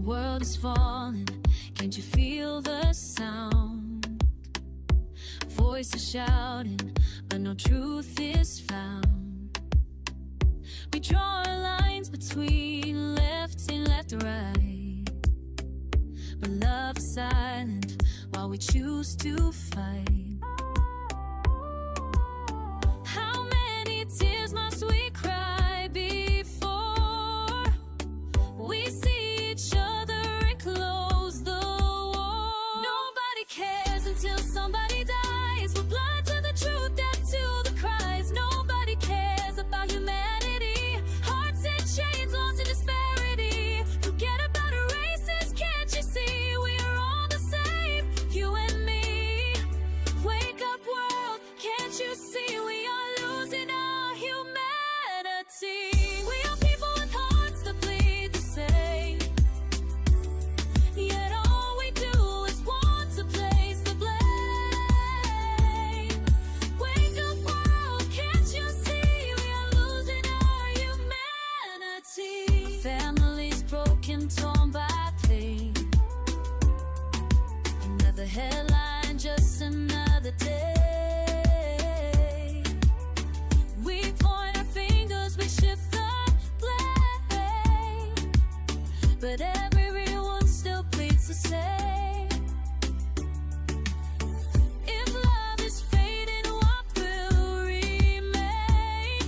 world is falling, can't you feel the sound? Voices shouting, but no truth is found. We draw our lines between left and right, but love is silent while we choose to fight. How many tears must we cry before we see each other and close the war? Nobody cares until somebody dies. We're blind to the truth, deaf to the cries. Nobody cares about humanity. Hearts in chains, lost in disparity. Forget about our races, can't you see? We are all the same, you and me. Wake up world, can't you see? We are losing our humanity. We are people with hearts that bleed the same, yet all we do is want to place the blame. Wake up world, can't you see? We are losing our humanity. Families broken, torn by pain. Another headline, just another day. We point our fingers, we shift the blame, but everyone still bleeds the same. If love is fading, what will remain?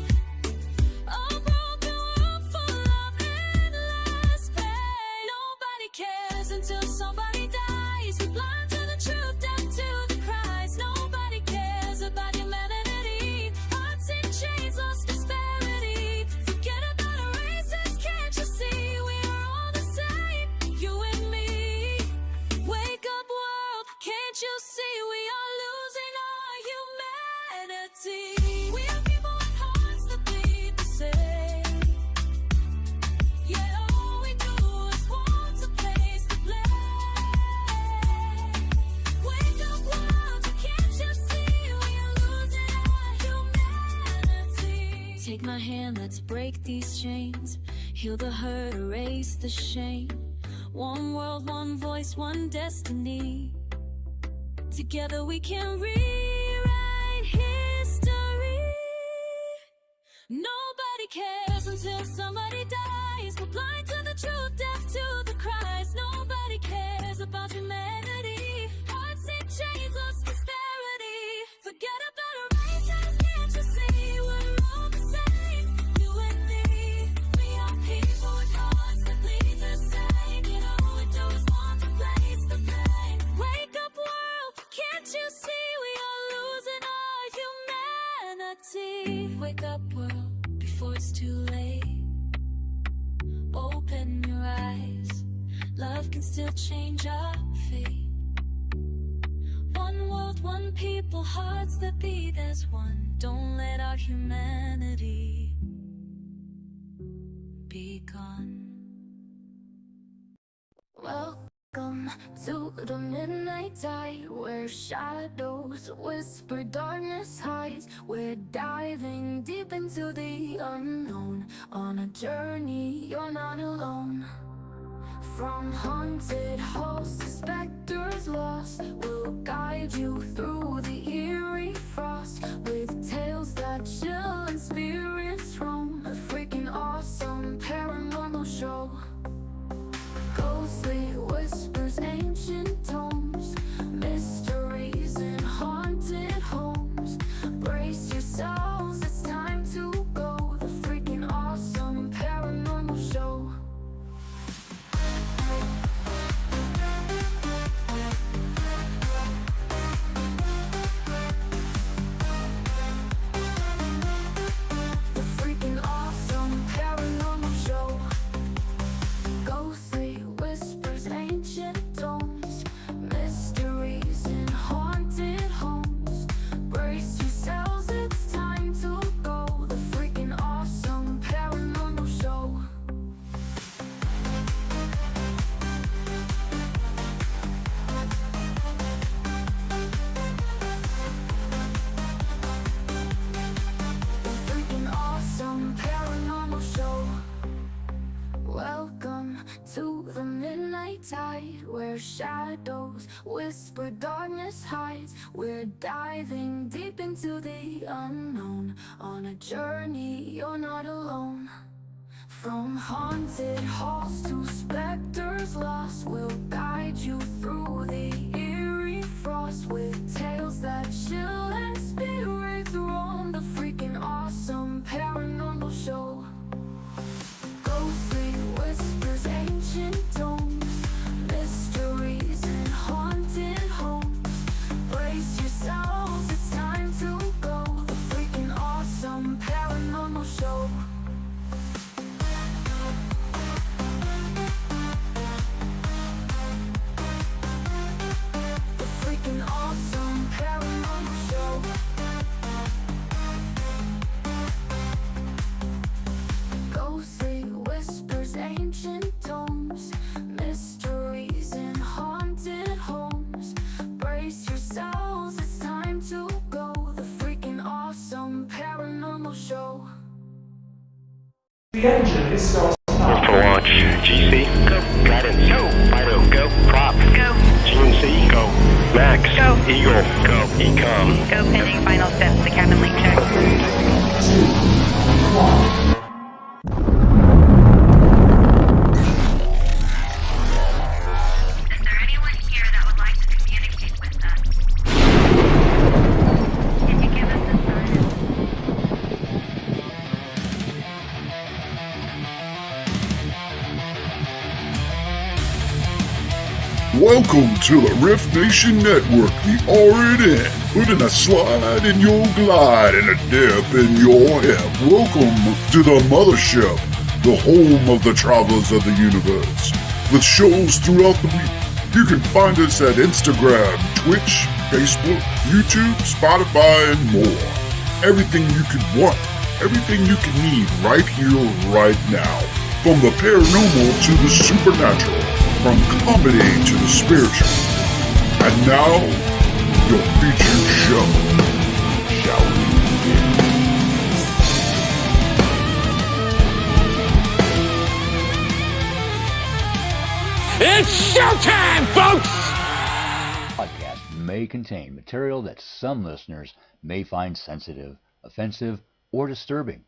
A broken world full of endless pain. Nobody cares until somebody dies. We're blind to the truth, deaf to the cries. Nobody cares about humanity. Hearts in chains, lost disparity. Forget about our races, can't you see? We are all the same, you and me. Wake up world, can't you see? We are losing our humanity. We are people with hearts that bleed the same, yet all we do is want to place the blame. Wake up world, can't you see? We are losing our humanity. Take my hand, let's break these chains. Heal the hurt, erase the shame. One world, one voice, one destiny. Together we can rewrite history. Nobody cares until somebody dies. We're blind to the truth, deaf to the cries. Nobody cares about humanity. Hearts in chains, lost disparity. Forget about our races, can't you see? We're all the same, you and me. We are people with hearts that bleed the same. You know all we do is want to place the blame. Wake up world, can't you see? We are losing our humanity. Wake up world, before it's too late. Open your eyes, love can still change our fate. One world, one people, hearts that beat as one. Don't let our humanity be gone. Welcome to the midnight tide, where shadows whisper, darkness hides. We're diving deep into the unknown. On a journey, you're not alone. From haunted halls to specters lost, we'll guide you through the eerie frost, with tales that chill and spirits roam. A freaking awesome paranormal show. Ghostly whispers, ancient tomes, mysteries in haunted homes. Brace yourselves, it's time to go. The freaking awesome paranormal show. tide where shadows whisper, darkness hides. We're diving deep into the unknown. On a journey, you're not alone. From haunted halls to specters lost, we'll guide you through the eerie frost with tales that chill and spirits roam. The freaking awesome paranormal show. Ghostly whispers, ancient tomes, mysteries and haunted homes. Brace yourselves, it's time to go. The freaking awesome paranormal show. The freaking awesome paranormal show. Ghostly whispers, ancient tomes, mysteries in haunted homes. Brace yourselves, it's time to go. The freaking awesome paranormal show. The engine is starting up. For launch, GC, go. Guidance, go. Fido, go. Prop, go. GNC, go. Max, go. Eagle, go. Ecom, Go pending final steps to cabin link check. 2, 1. Is there anyone here that would like to communicate with us? Can you give us a sign? Welcome to the Rift Nation Network, the RNN, putting a slide in your glide and a dip in your hip. Welcome to the mothership, the home of the travelers of the universe. With shows throughout the week, you can find us at Instagram, Twitch, Facebook, YouTube, Spotify, and more. Everything you could want, everything you can need right here, right now. From the paranormal to the supernatural, from comedy to the spiritual. And now, your featured show. Shall we begin? It's showtime, folks! Podcast may contain material that some listeners may find sensitive, offensive, or disturbing.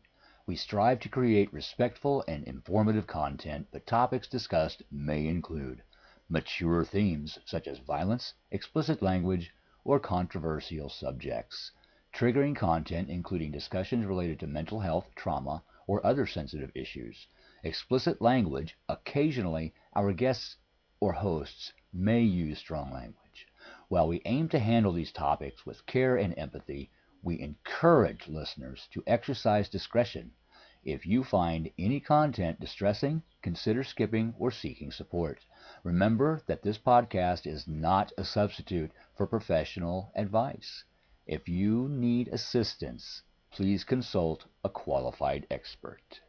We strive to create respectful and informative content, but topics discussed may include mature themes such as violence, explicit language, or controversial subjects, triggering content including discussions related to mental health, trauma, or other sensitive issues, explicit language. Occasionally, our guests or hosts may use strong language. While we aim to handle these topics with care and empathy, we encourage listeners to exercise discretion. If you find any content distressing, consider skipping or seeking support. Remember that this podcast is not a substitute for professional advice. If you need assistance, please consult a qualified expert.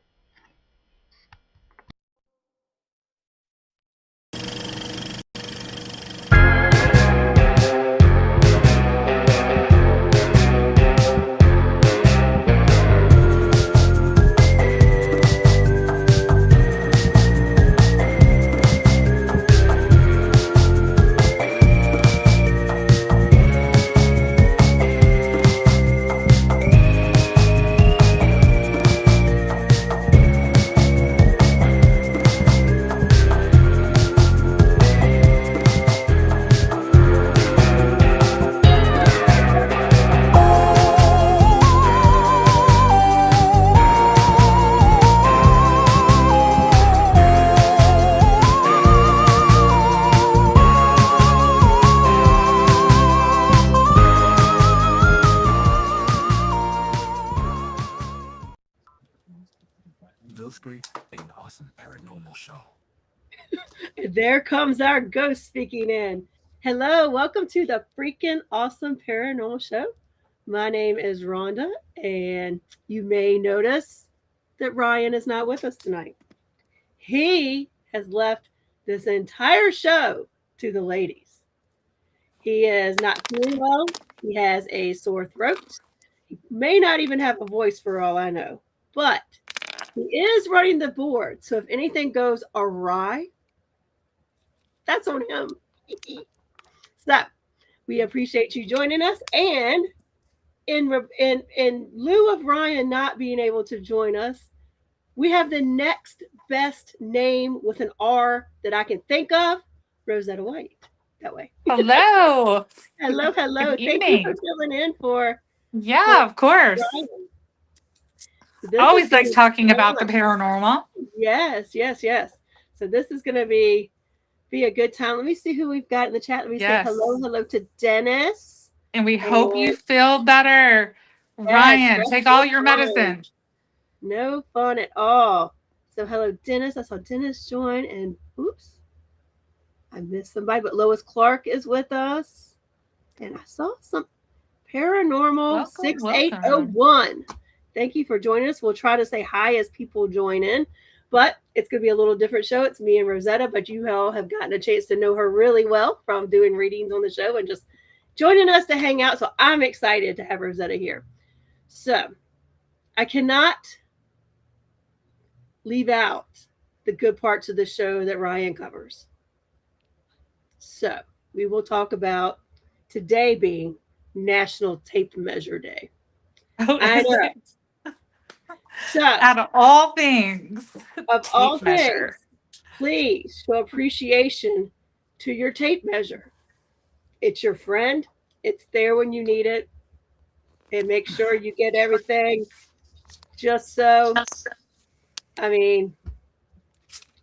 The Freakin Awesome Paranormal Show. There comes our ghost speaking in. Hello, welcome to the Freakin Awesome Paranormal Show. My name is Rhonda, and you may notice that Ryan is not with us tonight. He has left this entire show to the ladies. He is not feeling well. He has a sore throat. He may not even have a voice for all I know, but he is running the board. So if anything goes awry, That's on him. So we appreciate you joining us. And in lieu of Ryan not being able to join us, we have the next best name with an R that I can think of, Rosetta White. That way. Hello. Hello. Good Thank you for evening. filling in for Yeah, of course. Ryan. This Always is gonna like be talking about the fun. paranormal. Yes. So this is going to be a good time. Let me see who we've got in the chat. Let me say Yes. hello to Dennis. And we hope you And feel better. Ryan, rest take all is your fine. medicine. No fun at all. So hello, Dennis. I saw Dennis join, and oops, I missed somebody. But Lois Clark is with us, and I saw some paranormal 6801. Thank you for joining us. We'll try to say hi as people join in, but it's going to be a little different show. It's me and Rosetta, but you all have gotten a chance to know her really well from doing readings on the show and just joining us to hang out. So I'm excited to have Rosetta here. So I cannot leave out the good parts of the show that Ryan covers. So we will talk about today being National Tape Measure Day. Oh, I know. So, out of all things, of all measure. things, please show appreciation to your tape measure. It's your friend. It's there when you need it. And make sure you get everything just so. I mean,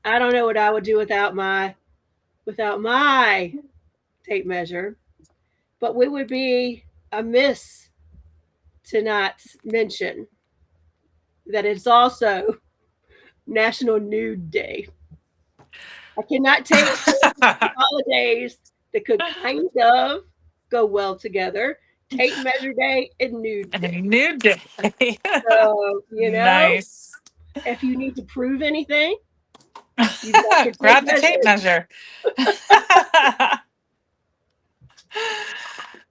I don't know what I would do without my tape measure, but we would be amiss to not mention that it's also National Nude Day. I cannot take holidays that could kind of go well together. Tape Measure Day and Nude Day. And Nude Day. So, Nice. If you need to prove anything, grab the tape measure.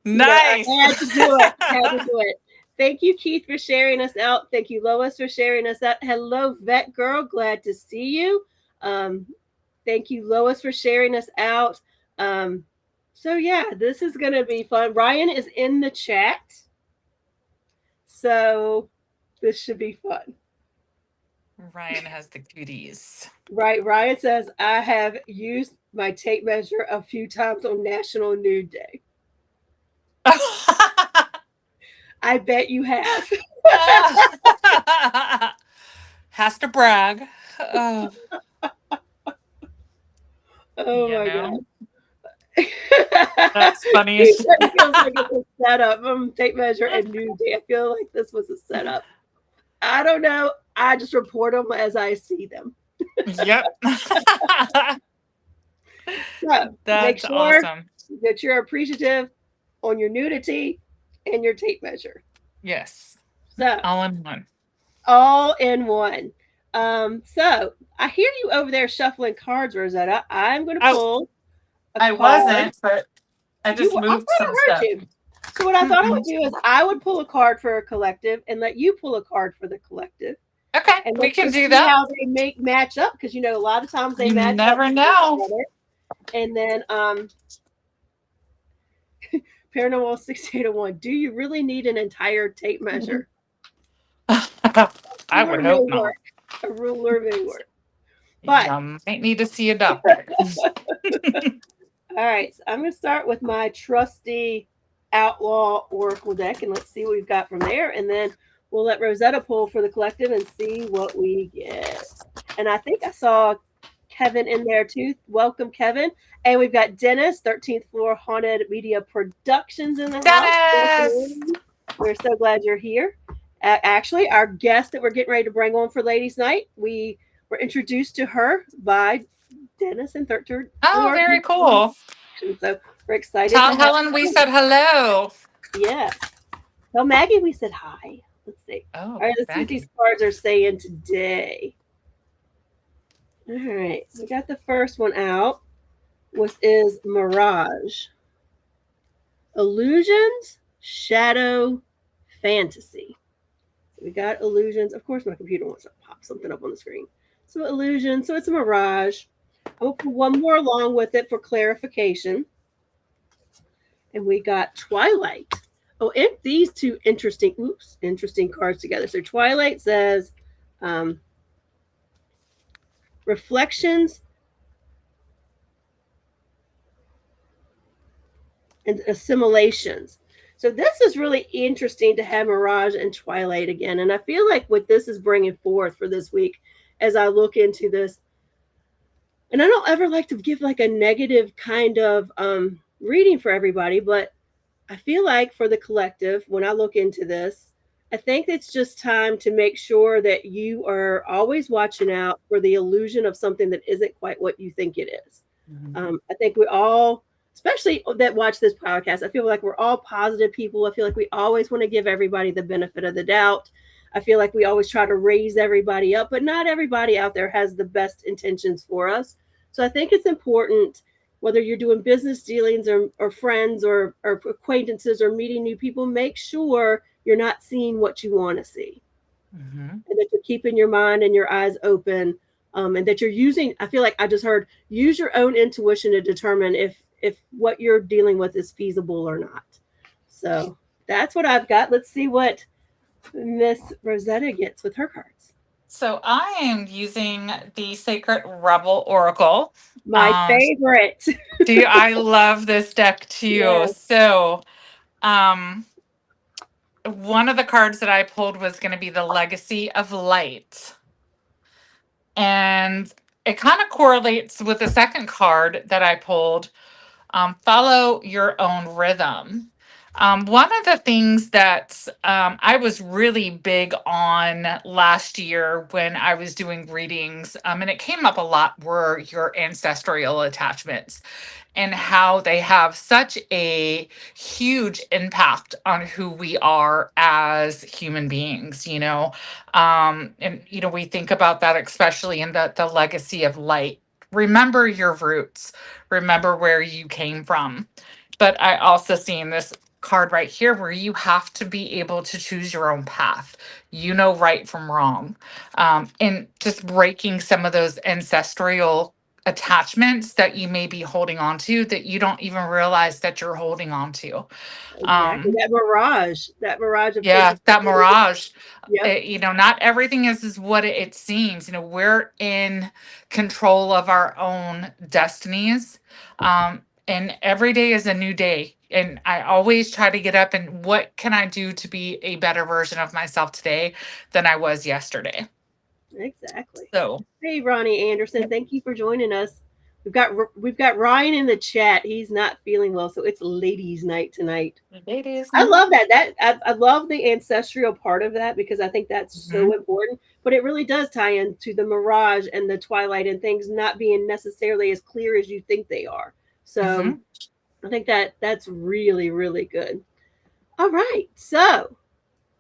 Nice. I had to do it. Thank you, Keith, for sharing us out. Thank you, Lois, for sharing us out. Hello, Vet Girl. Glad to see you. Thank you, Lois, for sharing us out. So, yeah, this is going to be fun. Ryan is in the chat. So, this should be fun. Ryan has the goodies. Right. Ryan says, I have used my tape measure a few times on National Nude Day. I bet you have. Has to brag. Oh my God. That's funny. It feels like it's a setup. Tape measure and Nude Day. I feel like this was a setup. I don't know. I just report them as I see them. Yep. So that's make sure awesome that you're appreciative on your nudity and your tape measure. Yes. So all in one. All in one. So I hear you over there shuffling cards, Rosetta. I'm going to pull. I wasn't, but I just moved some stuff. So what I thought I would do is I would pull a card for a collective and let you pull a card for the collective. Okay, and we can do that. How they match up, because a lot of times they match up. Never know. And then Paranormal 6801. Do you really need an entire tape measure? I would hope not. A ruler may work. But you might need to see a doctor. All right, so I'm going to start with my trusty Outlaw Oracle deck, and let's see what we've got from there. And then we'll let Rosetta pull for the collective and see what we get. And I think I saw Kevin in there too. Welcome, Kevin. And we've got Dennis, 13th Floor Haunted Media Productions in the house. We're so glad you're here. Actually, our guest that we're getting ready to bring on for Ladies' Night, we were introduced to her by Dennis and 13th. Oh, very cool. So we're excited. Tell Helen we said hello. Yes. Tell Maggie we said hi. Let's see. Oh, all right, let's see what these cards are saying today. All right, we got the first one out, which is Mirage. Illusions, Shadow, Fantasy. So we got illusions. Of course, my computer wants to pop something up on the screen. So illusion. So it's a mirage. I'll put one more along with it for clarification. And we got Twilight. Oh, and these two interesting cards together. So Twilight says reflections and assimilations. So this is really interesting to have Mirage and Twilight again. And I feel like what this is bringing forth for this week as I look into this, and I don't ever like to give like a negative kind of reading for everybody, but I feel like for the collective, when I look into this, I think it's just time to make sure that you are always watching out for the illusion of something that isn't quite what you think it is. I think we all, especially that watch this podcast, I feel like we're all positive people. I feel like we always want to give everybody the benefit of the doubt. I feel like we always try to raise everybody up, but not everybody out there has the best intentions for us. So I think it's important, whether you're doing business dealings or friends or acquaintances or meeting new people, make sure you're not seeing what you want to see. And that you're keeping your mind and your eyes open, and that you're using, I feel like I just heard, use your own intuition to determine if what you're dealing with is feasible or not. So that's what I've got. Let's see what Miss Rosetta gets with her cards. So I am using the Sacred Rebel Oracle. My favorite. I love this deck too. Yes. So one of the cards that I pulled was going to be the Legacy of Light. And it kind of correlates with the second card that I pulled, Follow Your Own Rhythm. One of the things that I was really big on last year when I was doing readings, and it came up a lot, were your ancestral attachments and how they have such a huge impact on who we are as human beings, and, we think about that, especially in the legacy of light. Remember your roots, remember where you came from. But I also seen this card right here where you have to be able to choose your own path, right from wrong, and just breaking some of those ancestral attachments that you may be holding on to that you don't even realize that you're holding on to. Exactly. That mirage of that mirage. Yep. Not everything is what it seems. We're in control of our own destinies, and every day is a new day. And I always try to get up and what can I do to be a better version of myself today than I was yesterday. Exactly. So, hey, Ronnie Anderson, thank you for joining us. We've got Ryan in the chat. He's not feeling well, so it's ladies' night tonight. Ladies' I night. love that. I love the ancestral part of that because I think that's so important. But it really does tie into the mirage and the twilight and things not being necessarily as clear as you think they are. So I think that's really, really good. All right, so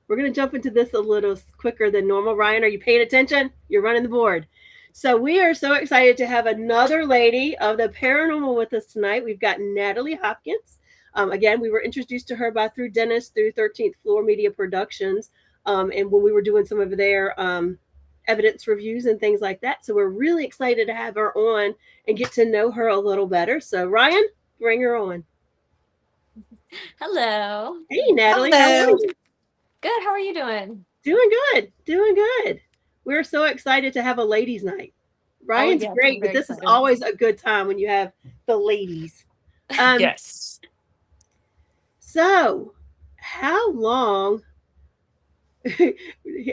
we're going to jump into this a little quicker than normal. Ryan, are you paying attention? You're running the board. So we are so excited to have another lady of the paranormal with us tonight. We've got Natalie Hopkins. Again, we were introduced to her through Dennis through 13th Floor Media Productions, and when we were doing some of their evidence reviews and things like that. So we're really excited to have her on and get to know her a little better. So Ryan, bring her on. Hello. Hey, Natalie. Hello. How are you? Good. How are you doing? Doing good. We're so excited to have a ladies' night. Ryan's great, but this is always a good time when you have the ladies. Yes. So, how long?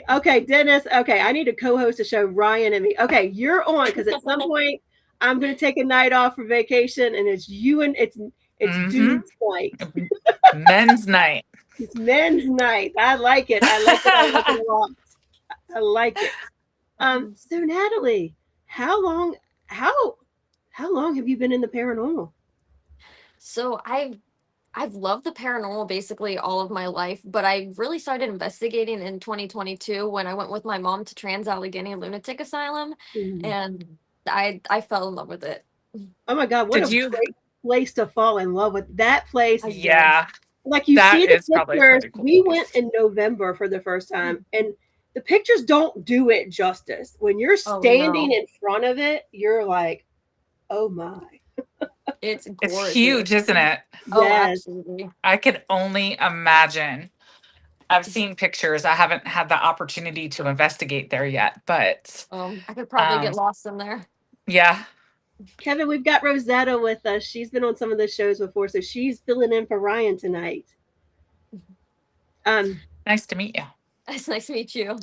Okay, Dennis. Okay, I need a co-host to show Ryan and me. Okay, you're on because at some point I'm going to take a night off for vacation, and it's you and it's dude's night. Men's night. It's men's night. I like it. I like it a lot. I like it. So Natalie, how long have you been in the paranormal? So I've loved the paranormal basically all of my life, but I really started investigating in 2022 when I went with my mom to Trans-Allegheny Lunatic Asylum, and I fell in love with it. Oh my God, what a great place to fall in love with. That place. Yeah. Like you see the pictures. Cool. We went in November for the first time, and the pictures don't do it justice. When you're standing in front of it, you're like, Oh my. It's It's gorgeous. huge, isn't it? Oh, Yes. absolutely. I could only imagine. I've seen pictures. I haven't had the opportunity to investigate there yet, but I could probably get um, lost in there. yeah, Kevin, we've got Rosetta with us. She's been on some of the shows before, so she's filling in for Ryan tonight. Nice to meet you. It's nice to meet you.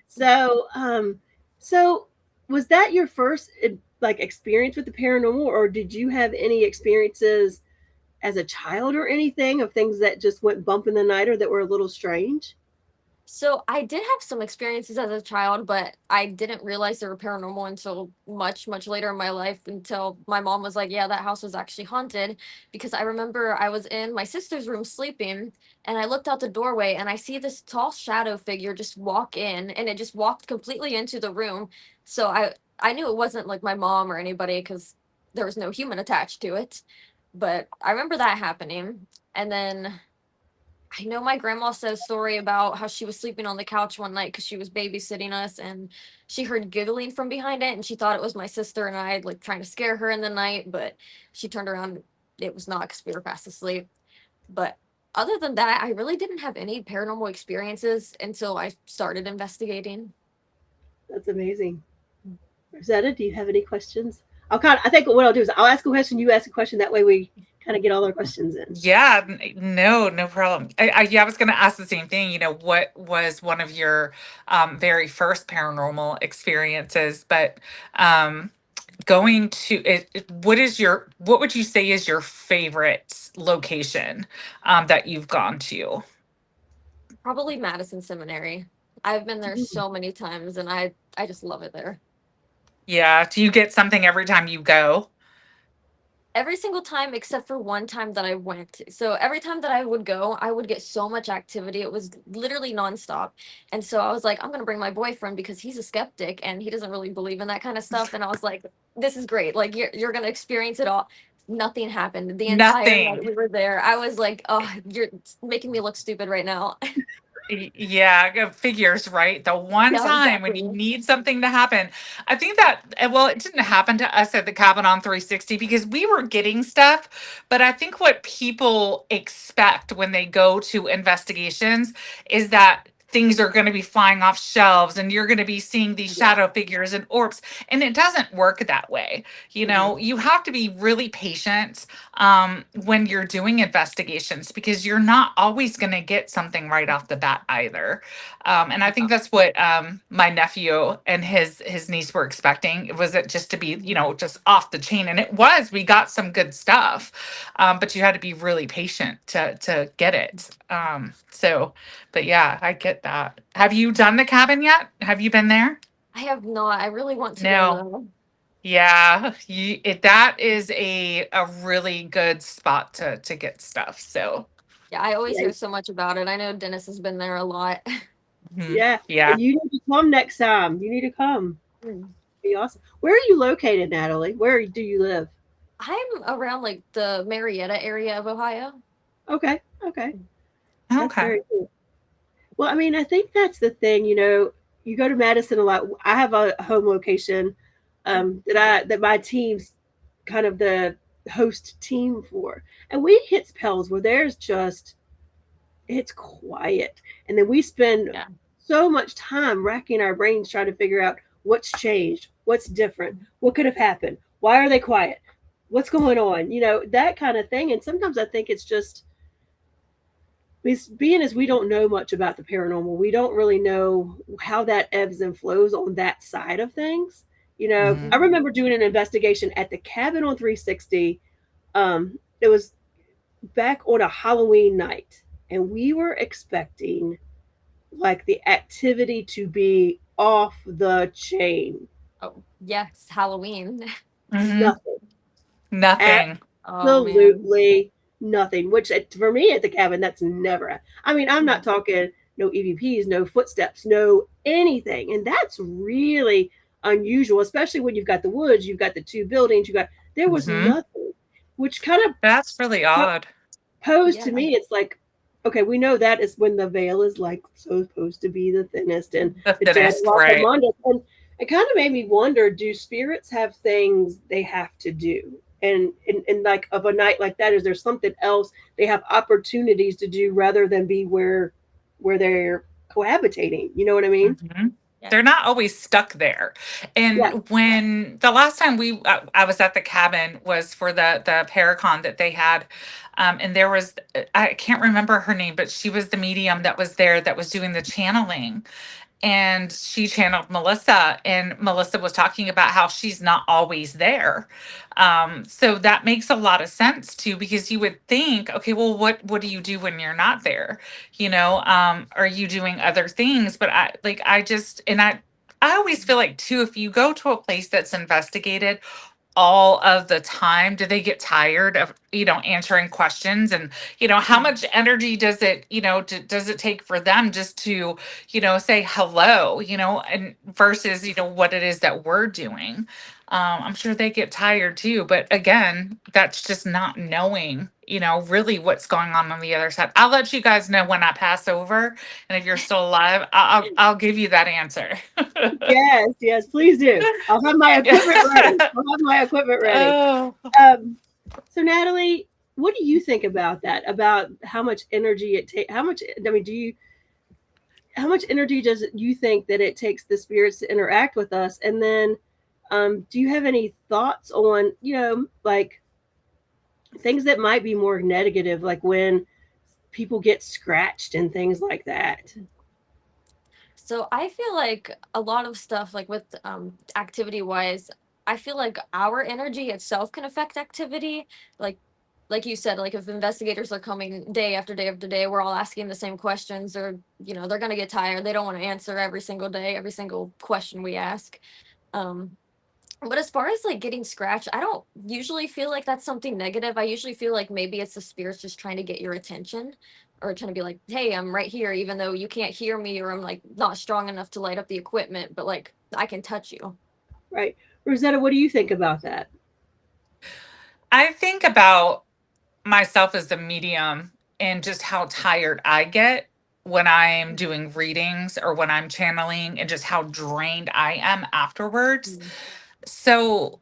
so, so was that your first like experience with the paranormal, or did you have any experiences as a child or anything of things that just went bump in the night or that were a little strange? So I did have some experiences as a child, but I didn't realize they were paranormal until much, much later in my life, until my mom was like, yeah, that house was actually haunted. Because I remember I was in my sister's room sleeping, and I looked out the doorway and I see this tall shadow figure just walk in, and it just walked completely into the room. So I knew it wasn't like my mom or anybody because there was no human attached to it. But I remember that happening. And then I know my grandma said a story about how she was sleeping on the couch one night because she was babysitting us, and she heard giggling from behind it, and she thought it was my sister and I, like, trying to scare her in the night, but she turned around, it was not because we were fast asleep. But other than that, I really didn't have any paranormal experiences until I started investigating. That's amazing. Rosetta, do you have any questions? I think what I'll do is I'll ask a question, you ask a question. That way we kind of get all our questions in. Yeah, no problem. Yeah, I was going to ask the same thing. What was one of your very first paranormal experiences? But going to it, what would you say is your favorite location that you've gone to? Probably Madison Seminary. I've been there so many times, and I just love it there. Yeah. Do you get something every time you go? Every single time except for one time that I went. So every time that I would go, I would get so much activity. It was literally nonstop. And so I was like, I'm going to bring my boyfriend because he's a skeptic and he doesn't really believe in that kind of stuff. And I was like, this is great. Like, you're going to experience it all. Nothing happened. The entire night Nothing. we were there, I was like, oh, you're making me look stupid right now. Yeah, figures, right? The one Yeah, time when you exactly. need something to happen. I think that, well, it didn't happen to us at the cabin on 360 because we were getting stuff. But I think what people expect when they go to investigations is that things are going to be flying off shelves and you're going to be seeing these Yeah. shadow figures and orbs. And it doesn't work that way. You have to be really patient when you're doing investigations because you're not always going to get something right off the bat either. And I think that's what my nephew and his niece were expecting. It was it just to be, just off the chain. And it was. We got some good stuff, but you had to be really patient to get it. But yeah, I get that. Have you done the cabin yet? Have you been there? I have not. I really want to go No. though. Yeah, that is a really good spot to get stuff. So Yeah, I always Yeah. hear so much about it. I know Dennis has been there a lot. Yeah. yeah. And you need to come next time. You need to come. Be awesome. Where are you located, Natalie? Where do you live? I'm around like the Marietta area of Ohio. Okay. That's Okay. very cool. Well, I mean, I think that's the thing. You go to Madison a lot. I have a home location that my team's kind of the host team for, and we hit spells where it's quiet, and then we spend so much time racking our brains trying to figure out what's changed, what's different, what could have happened, why are they quiet, what's going on, that kind of thing. And sometimes I think it's just being as we don't know much about the paranormal, we don't really know how that ebbs and flows on that side of things. I remember doing an investigation at the cabin on 360. It was back on a Halloween night, and we were expecting like the activity to be off the chain. Oh, yes, Halloween. Nothing. Nothing. Absolutely nothing. Which for me at the cabin, that's never. I mean, I'm not talking no EVPs, no footsteps, no anything, and that's really unusual, especially when you've got the woods, you've got the two buildings, there was nothing, which kind of that's really odd. Posed to me, it's like, okay, we know that is when the veil is like supposed to be the thinnest and the thinnest, right? it kind of made me wonder, do spirits have things they have to do? And like of a night like that, is there something else they have opportunities to do rather than be where they're cohabitating? You know what I mean? Mhm. Yeah. They're not always stuck there. Yeah. And when the last time I was at the cabin was for the Paracon that they had, and there was I can't remember her name, but she was the medium that was there that was doing the channeling, and she channeled Melissa, and Melissa was talking about how she's not always there. So that makes a lot of sense too, because you would think, okay, well, what do you do when you're not there? Are you doing other things? But I always feel like too, if you go to a place that's investigated all of the time, do they get tired of answering questions? And how much energy does it does it take for them just to say hello, and versus what it is that we're doing. I'm sure they get tired too, but again, that's just not knowing really what's going on the other side. I'll let you guys know when I pass over, and if you're still alive, I'll give you that answer. Yes, yes, please do. I'll have my equipment ready. I'll have my equipment ready. Oh. Um, so Natalie, what do you think about that? About how much energy it takes? How much? I mean, how much energy does you think that it takes the spirits to interact with us? And then, do you have any thoughts on like things that might be more negative, like when people get scratched and things like that? So I feel like a lot of stuff, like with activity wise, I feel like our energy itself can affect activity. Like like you said, like if investigators are coming day after day after day, we're all asking the same questions, or they're gonna get tired. They don't want to answer every single day, every single question we ask. Um, but as far as like getting scratched, I don't usually feel like that's something negative. I usually feel like maybe it's the spirits just trying to get your attention, or trying to be like, hey, I'm right here, even though you can't hear me, or I'm like not strong enough to light up the equipment, but like I can touch you. Right, Rosetta, what do you think about that? I think about myself as a medium and just how tired I get when I'm doing readings or when I'm channeling, and just how drained I am afterwards. Mm. So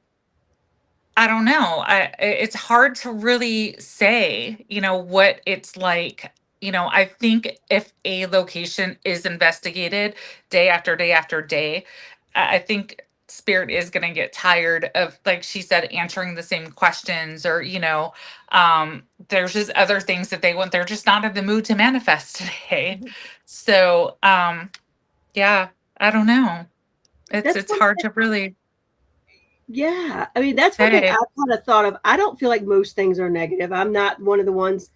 I don't know. It's hard to really say, what it's like. I think if a location is investigated day after day after day, I think spirit is going to get tired of, like she said, answering the same questions, or, there's just other things that they want. They're just not in the mood to manifest today. So, yeah, I don't know. It's That's it's one hard thing. to really Yeah, I mean, that's one thing say. I've kind of thought of. I don't feel like most things are negative. I'm not one of the ones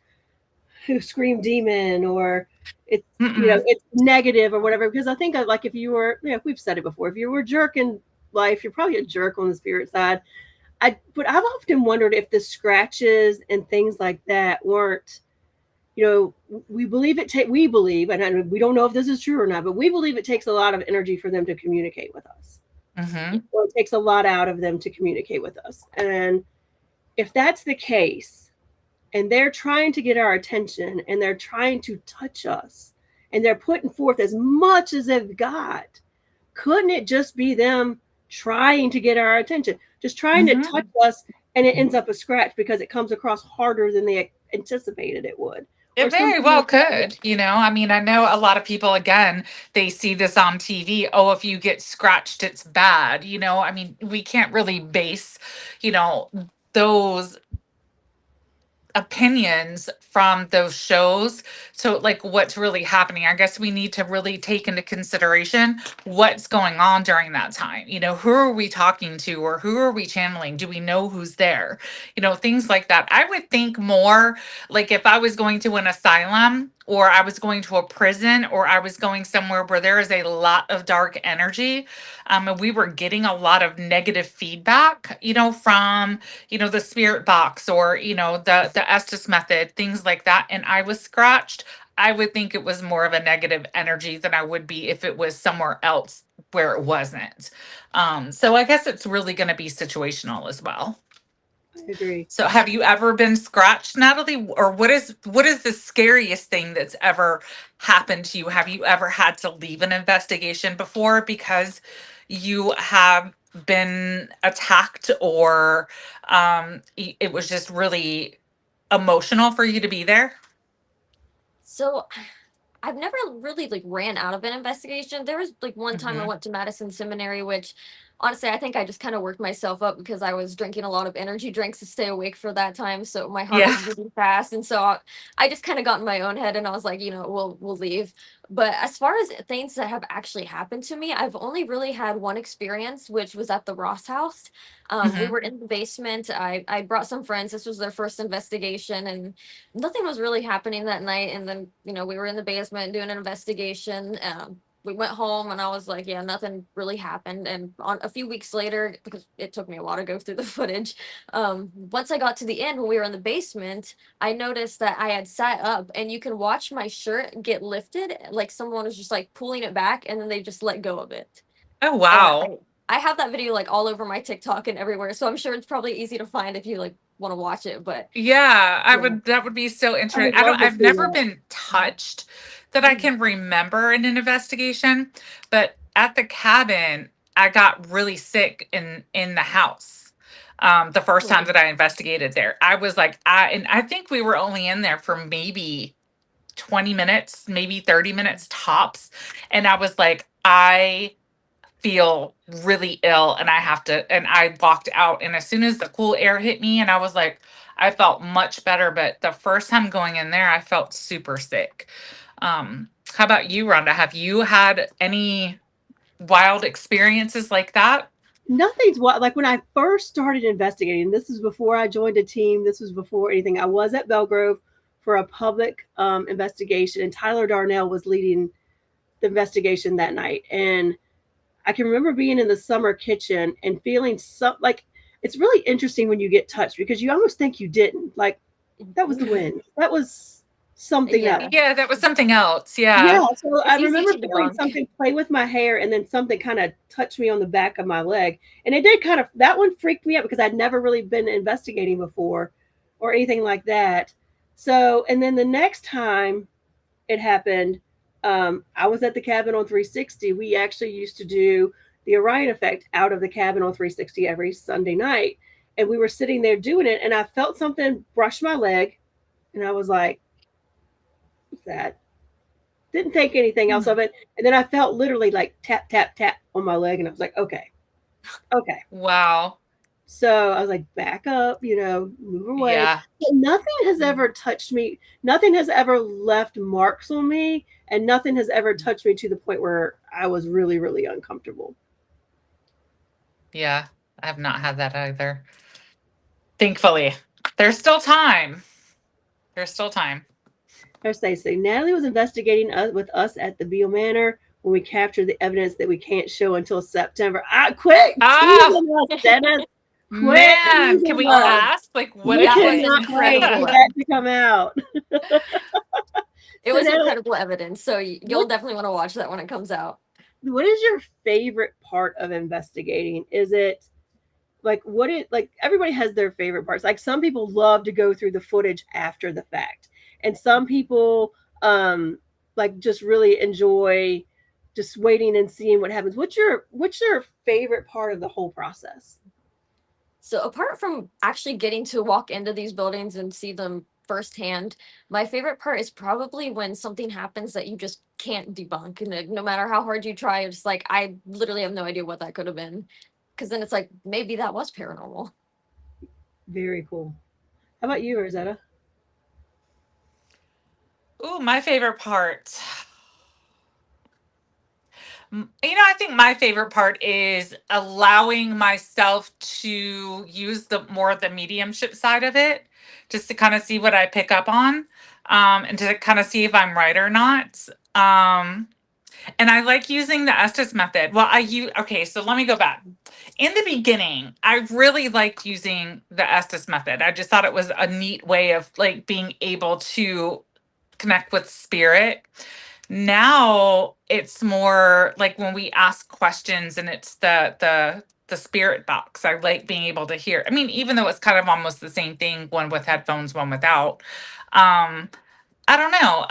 who scream demon, or it's Mm-mm. it's negative or whatever, because I think like if you were, we've said it before, if you were a jerk in life, you're probably a jerk on the spirit side. But I've often wondered if the scratches and things like that weren't, we believe we believe, and we don't know if this is true or not, but we believe it takes a lot of energy for them to communicate with us. Mm-hmm. Or it takes a lot out of them to communicate with us. And if that's the case, and they're trying to get our attention, and they're trying to touch us, and they're putting forth as much as they've got, couldn't it just be them trying to get our attention, just trying to Mm-hmm. touch us, and it ends up a scratch because it comes across harder than they anticipated it would, or It very something well like that? could, I mean, I know a lot of people, again, they see this on TV. Oh, if you get scratched, it's bad. I mean, we can't really base, you know, those opinions from those shows. So, like, what's really happening? I guess we need to really take into consideration what's going on during that time. Who are we talking to, or who are we channeling? Do we know who's there? Things like that. I would think more like if I was going to an asylum, or I was going to a prison, or I was going somewhere where there is a lot of dark energy, and we were getting a lot of negative feedback, from the spirit box, or the Estes method, things like that, and I was scratched, I would think it was more of a negative energy than I would be if it was somewhere else where it wasn't. So I guess it's really going to be situational as well. I agree. So have you ever been scratched, Natalie? Or what is the scariest thing that's ever happened to you? Have you ever had to leave an investigation before because you have been attacked, or it was just really emotional for you to be there? So I've never really like ran out of an investigation. There was like one time I Hmm. went to Madison Seminary, which honestly I think I just kind of worked myself up because I was drinking a lot of energy drinks to stay awake for that time. So my heart Yeah. was beating fast, and so I just kind of got in my own head, and I was like, we'll leave. But as far as things that have actually happened to me, I've only really had one experience, which was at the Ross house. We Hmm. were in the basement. I brought some friends. This was their first investigation, and nothing was really happening that night. And then, we were in the basement doing an investigation. We went home, and I was like, yeah, nothing really happened. And on a few weeks later, because it took me a while to go through the footage, once I got to the end when we were in the basement, I noticed that I had sat up, and you can watch my shirt get lifted, like someone was just like pulling it back, and then they just let go of it. Oh, And wow. I have that video like all over my TikTok and everywhere, so I'm sure it's probably easy to find if you like want to watch it. But Yeah, yeah. that would be so I interesting. would love to I've see never that. been touched that I can remember in an investigation, but at the cabin, I got really sick in the house. The first time Hmm. that I investigated there, I was like, and I think we were only in there for maybe 20 minutes, maybe 30 minutes tops. And I was like, I feel really ill and and I walked out, and as soon as the cool air hit me, and I was like, I felt much better. But the first time going in there, I felt super sick. How about you, Rhonda? Have you had any wild experiences like that? Nothing's what like when I first started investigating. This is before I joined a team. This was before anything. I was at Belgrove for a public investigation, and Tyler Darnell was leading the investigation that night. And I can remember being in the summer kitchen and feeling some like it's really interesting when you get touched because you almost think you didn't. Like that was the wind. That was something Yeah. else. Yeah, that was something else. Yeah, Yeah. so I It's easy remember to feeling debunk. something play with my hair and then something kind of touched me on the back of my leg. And it did kind of that one freaked me out because I'd never really been investigating before or anything like that. So, and then the next time it happened, I was at the cabin on 360. We actually used to do the Orion effect out of the cabin on 360 every Sunday night. And we were sitting there doing it, and I felt something brush my leg, and I was like, what's that? Didn't think anything else Hmm. of it. And then I felt literally like tap, tap, tap on my leg, and I was like, okay, okay. Wow. So I was like, back up, move away. Yeah. But nothing has ever touched me. Nothing has ever left marks on me, and nothing has ever touched me to the point where I was really, really uncomfortable. Yeah. I have not had that either. Thankfully. There's still time. There's still time. As they say, Natalie was investigating with us at the Beale Manor when we captured the evidence that we can't show until September. Quit Ah, teasing us, Dennis. Quit man, can teasing we us. ask? Like, what We is That was it? cannot wait for incredible. that to come out. It So was Natalie, incredible evidence. So you'll what definitely want to watch that when it comes out. what is your favorite part of investigating? Is it like everybody has their favorite parts. Like some people love to go through the footage after the fact. And some people like just really enjoy just waiting and seeing what happens. What's your favorite part of the whole process? So apart from actually getting to walk into these buildings and see them firsthand, my favorite part is probably when something happens that you just can't debunk. And no matter how hard you try, it's like, I literally have no idea what that could have been. Because then it's like, maybe that was paranormal. Very cool. How about you, Rosetta? Ooh, my favorite part. I think my favorite part is allowing myself to use the more of the mediumship side of it, just to kind of see what I pick up on, and to kind of see if I'm right or not. And I like using the Estes method. Well, okay, so let me go back. In the beginning, I really liked using the Estes method. I just thought it was a neat way of like being able to connect with spirit. Now it's more like when we ask questions and it's the spirit box. I like being able to hear. I mean, even though it's kind of almost the same thing, one with headphones, one without. Um, I don't know.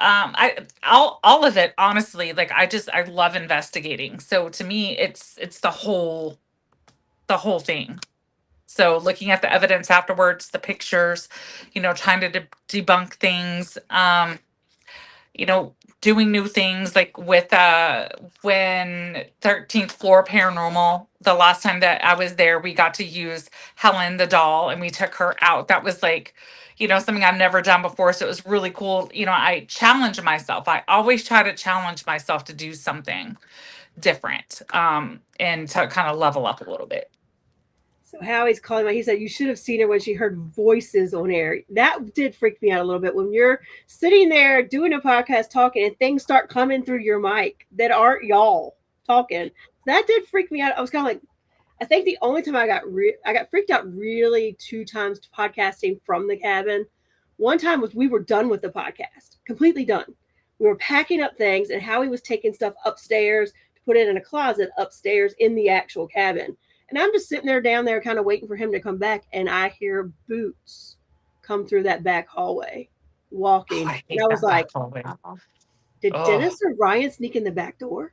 All of it, honestly. Like I love investigating. So to me, it's the whole thing. So looking at the evidence afterwards, the pictures, trying to debunk things. Doing new things like with when 13th floor paranormal, the last time that I was there, we got to use Helen the doll and we took her out. That was like, something I've never done before. So it was really cool. I challenge myself. I always try to challenge myself to do something different, and to kind of level up a little bit. So Howie's calling me. He said you should have seen her when she heard voices on air. That did freak me out a little bit. When you're sitting there doing a podcast talking and things start coming through your mic that aren't y'all talking, that did freak me out. I was kind of like, I think the only time I got freaked out really 2 times podcasting from the cabin. One time was we were done with the podcast, completely done. We were packing up things, and Howie was taking stuff upstairs to put it in a closet upstairs in the actual cabin. And I'm just sitting there down there, kind of waiting for him to come back, and I hear boots come through that back hallway, walking. I And hate I was that like, back hallway. did Oh, Dennis or Ryan sneak in the back door?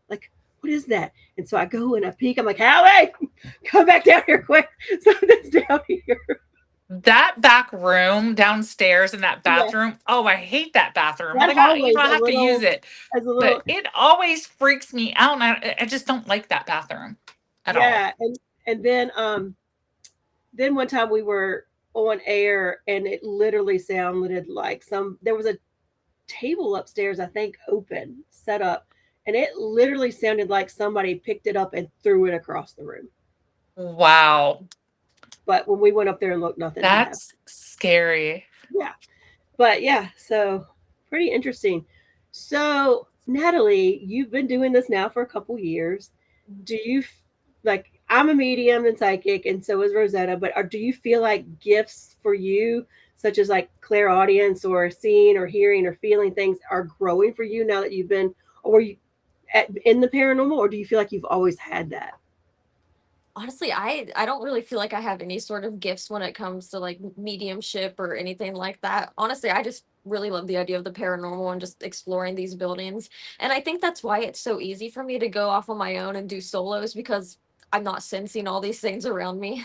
Like, what is that? And so I go and I peek. I'm like, Howie, come back down here quick. Something's down here. that back room downstairs in that Yeah, bathroom. Oh, I hate that bathroom. that Like I, hallway is I a have to use little, it, as a but little, it always freaks me out. And I just don't like that bathroom at all. yeah. And then one time we were on air, and it literally sounded like there was a table upstairs, I think, open, set up, and it literally sounded like somebody picked it up and threw it across the room. Wow, But when we went up there and looked, nothing had happened. that's scary. Yeah. But yeah, so pretty interesting. So, Natalie, you've been doing this now for a couple years. Do you like, I'm a medium and psychic, and so is Rosetta, but do you feel like gifts for you, such as like clairaudience or seeing or hearing or feeling things, are growing for you now that you've been, or were you in the paranormal, or do you feel like you've always had that? Honestly, I don't really feel like I have any sort of gifts when it comes to like mediumship or anything like that. Honestly, I just really love the idea of the paranormal and just exploring these buildings. And I think that's why it's so easy for me to go off on my own and do solos, because I'm not sensing all these things around me.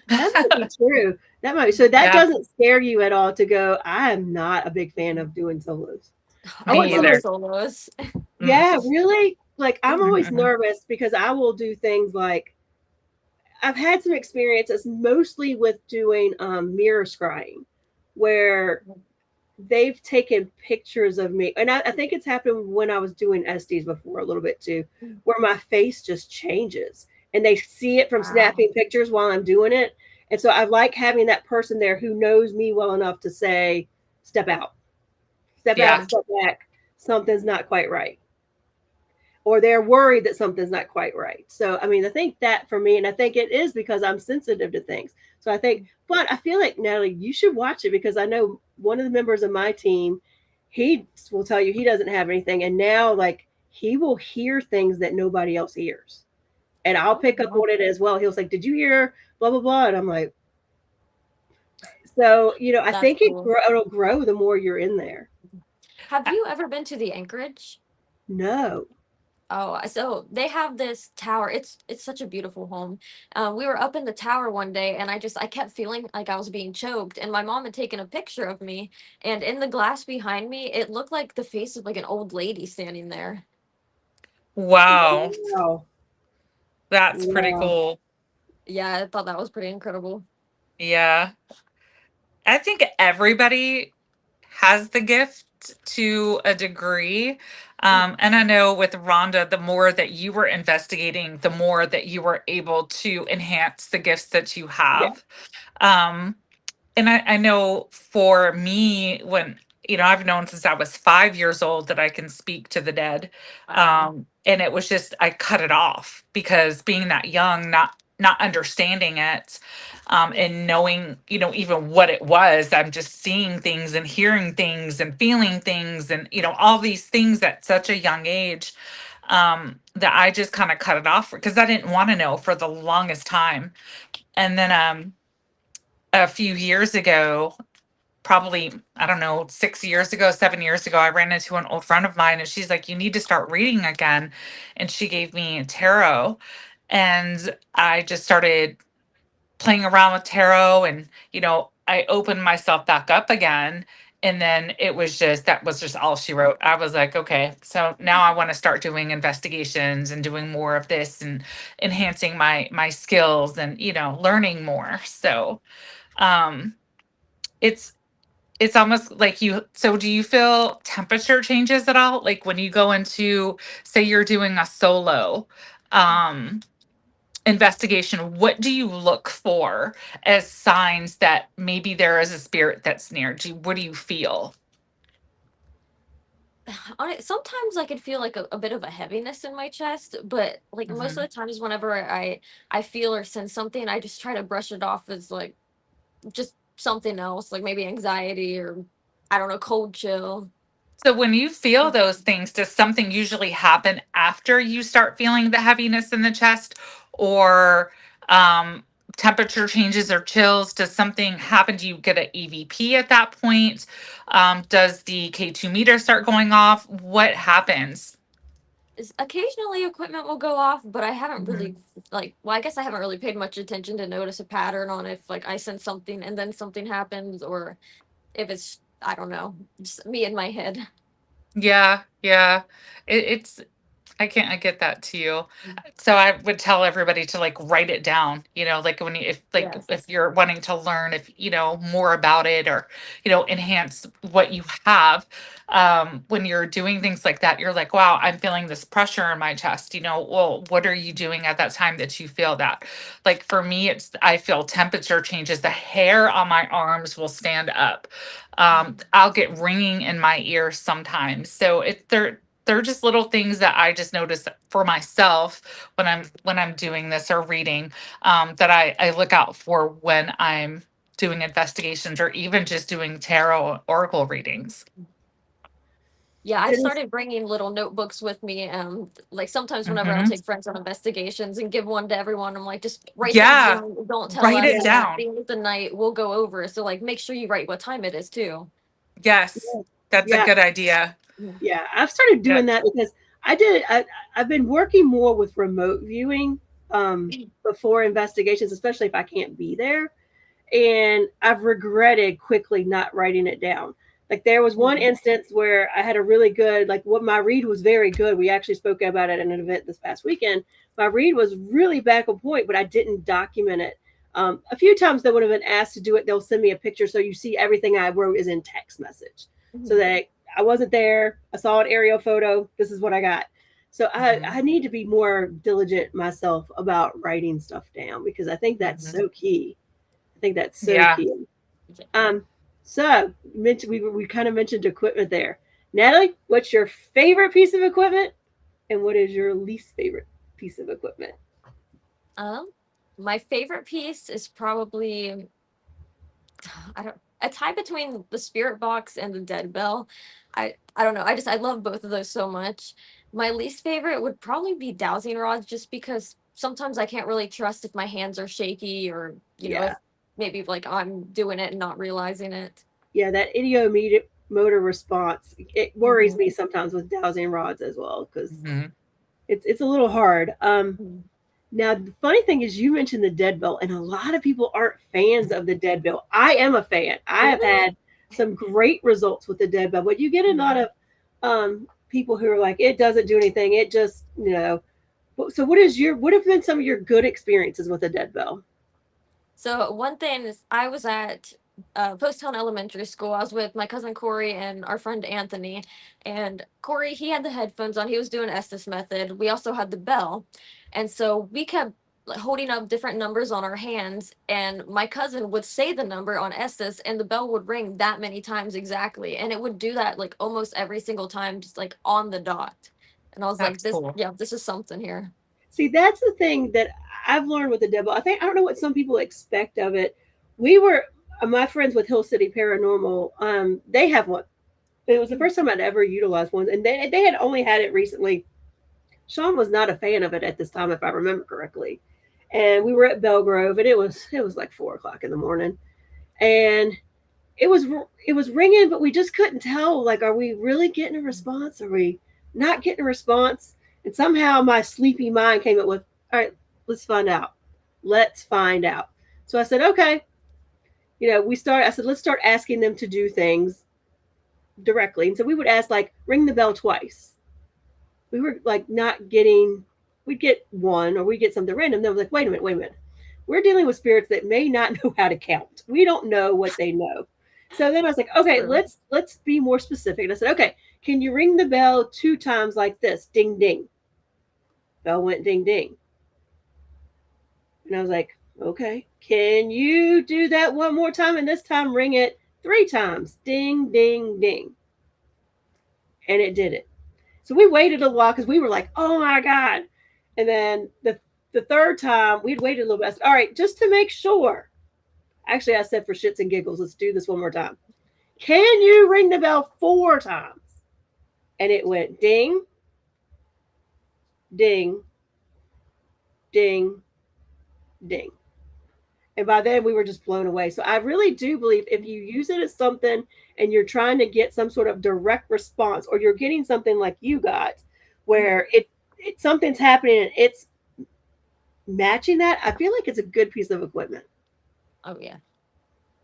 That might be true. That might be. So that Yeah, doesn't scare you at all to go, I am not a big fan of doing solos. I I me want love either. someone. solos. Yeah, Mm. really? Like, I'm always Mhm. nervous because I will do things like, I've had some experiences mostly with doing mirror scrying, where they've taken pictures of me. And I think it's happened when I was doing SDs before a little bit too, where my face just changes and they see it from Wow. snapping pictures while I'm doing it. And so I like having that person there who knows me well enough to say, step out, Yeah, step back. Something's not quite right, or they're worried that something's not quite right. So, I mean, I think that for me, and I think it is because I'm sensitive to things. So I think, but I feel like, Natalie, you should watch it, because I know one of the members of my team, he will tell you he doesn't have anything. And now, like, he will hear things that nobody else hears. And I'll Oh, pick up wow. on it as well. He'll say, did you hear blah, blah, blah? And I'm like, so, I That's think cool. it'll grow the more you're in there. Have you ever been to the Anchorage? No. Oh, so they have this tower. It's such a beautiful home. We were up in the tower one day, and I kept feeling like I was being choked. And my mom had taken a picture of me, and in the glass behind me, it looked like the face of like an old lady standing there. wow, Wow. that's pretty Wow. cool. Yeah, I thought that was pretty incredible. Yeah, I think everybody has the gift to a degree. And I know with Rhonda, the more that you were investigating, the more that you were able to enhance the gifts that you Yeah. have. Um, and I know for me, when I've known since I was 5 years old that I can speak to the dead. Wow. And it was just I cut it off because being that young, not understanding it, and knowing, even what it was, I'm just seeing things and hearing things and feeling things and all these things at such a young age, that I just kind of cut it off because I didn't want to know for the longest time. And then a few years ago, probably, I don't know, 6 years ago, 7 years ago, I ran into an old friend of mine and she's like, you need to start reading again. And she gave me tarot. And I just started playing around with tarot and, I opened myself back up again. And then that was just all she wrote. I was like, okay, so now I want to start doing investigations and doing more of this and enhancing my skills and, learning more. So, um, it's it's almost like so do you feel temperature changes at all? Like when you go into, say you're doing a solo um investigation, what do you look for as signs that maybe there is a spirit that's near? What do you feel? Sometimes I could feel like a bit of a heaviness in my chest, but like most of Mhm. the times whenever I feel or sense something, I just try to brush it off as like just something else, like maybe anxiety or I don't know, cold chill. So when you feel those things, does something usually happen after you start feeling the heaviness in the chest or um, temperature changes or chills? Does something happen? Do you get an EVP at that point? Does the K2 meter start going off? What happens? Occasionally equipment will go off, but I haven't Mhm. really like well, I guess I haven't really paid much attention to notice a pattern on if like I sense something and then something happens or if it's I don't know, just me in my head. Yeah, yeah. It's I get that too. So I would tell everybody to like write it down, like when you if Yes. you're wanting to learn more about it or, enhance what you have. When you're doing things like that, you're like, wow, I'm feeling this pressure in my chest, well, what are you doing at that time that you feel that? Like for me, I feel temperature changes, the hair on my arms will stand up. I'll get ringing in my ears sometimes. So they're just little things that I just notice for myself when I'm doing this or reading, that I look out for when I'm doing investigations or even just doing tarot oracle readings. Yeah, I've It is. started bringing little notebooks with me. Like sometimes whenever I'll Hmm. take friends on investigations and give one to everyone, I'm like, just write things Yeah, down. Don't tell write us. it And at down. the end of the night, we'll go over. So like, make sure you write what time it is too. Yes, that's a Yeah, good idea. Mm. yeah. I've started Yeah. doing that because I've been working more with remote viewing before investigations, especially if I can't be there. And I've regretted quickly not writing it down. Like there was one Mhm. instance where I had a really good, like what my read was very good. We actually spoke about it at an event this past weekend. My read was really back on point, but I didn't document it. A few times they would have been asked to do it. They'll send me a picture so you see everything I wrote is in text message, so Mhm. that I wasn't there. I saw an aerial photo. This is what I got. So Mhm. I need to be more diligent myself about writing stuff down because I think that's Mhm. so key. I think that's so Yeah. key. Um, so we kind of mentioned equipment there. Natalie, what's your favorite piece of equipment, and what is your least favorite piece of equipment? Um, my favorite piece is probably I don't a tie between the spirit box and the dead bell. I don't know. I love both of those so much. My least favorite would probably be dowsing rods just because sometimes I can't really trust if my hands are shaky or, if Yeah, maybe like I'm doing it and not realizing it. yeah, that idiomotor response, it worries Mhm. me sometimes with dowsing rods as well because Mhm. it's a little hard. Mhm. Now the funny thing is, you mentioned the dead bell, and a lot of people aren't fans of the dead bell. I am a fan. I have Really? had some great results with the dead bell, but you get a lot Mhm. of people who are like, it doesn't do anything. It just, So what have been some of your good experiences with a dead bell? So one thing is, I was at Post Town Elementary School. I was with my cousin Corey and our friend Anthony. And Corey, he had the headphones on. He was doing Estes method. We also had the bell, and so we kept like, holding up different numbers on our hands. And my cousin would say the number on Estes, and the bell would ring that many times exactly. And it would do that like almost every single time, just like on the dot. And I was like, That's this, cool. yeah, this is something here. See, that's the thing that I've learned with the dead bell. I don't know what some people expect of it. We were My friends with Hill City Paranormal. They have one. It was the first time I'd ever utilized one, and they had only had it recently. Sean was not a fan of it at this time, if I remember correctly. And we were at Belgrove, and it was like 4 o'clock in the morning, and it was ringing, but we just couldn't tell. Like, are we really getting a response? Are we not getting a response? And somehow my sleepy mind came up with, all right, let's find out. Let's find out. So I said, okay. I said, let's start asking them to do things directly. And so we would ask, like, ring the bell twice. We were like not getting, we'd get one or we'd get something random. Then I was like, wait a minute. We're dealing with spirits that may not know how to count. We don't know what they know. So then I was like, okay, let's be more specific. And I said, okay, can you ring the bell 2 times like this? Ding, ding. Bell went ding, ding. And I was like, okay, can you do that one more time? And this time ring it 3 times. Ding, ding, ding. And it did it. So we waited a while because we were like, oh my God. And then the 3rd time, we'd waited a little bit. I said, all right, just to make sure. Actually, I said for shits and giggles, let's do this one more time. Can you ring the bell 4 times? And it went ding, ding, ding, ding. And by then we were just blown away. So I really do believe if you use it as something and you're trying to get some sort of direct response, or you're getting something like you got where it something's happening and it's matching that, I feel like it's a good piece of equipment. Oh yeah.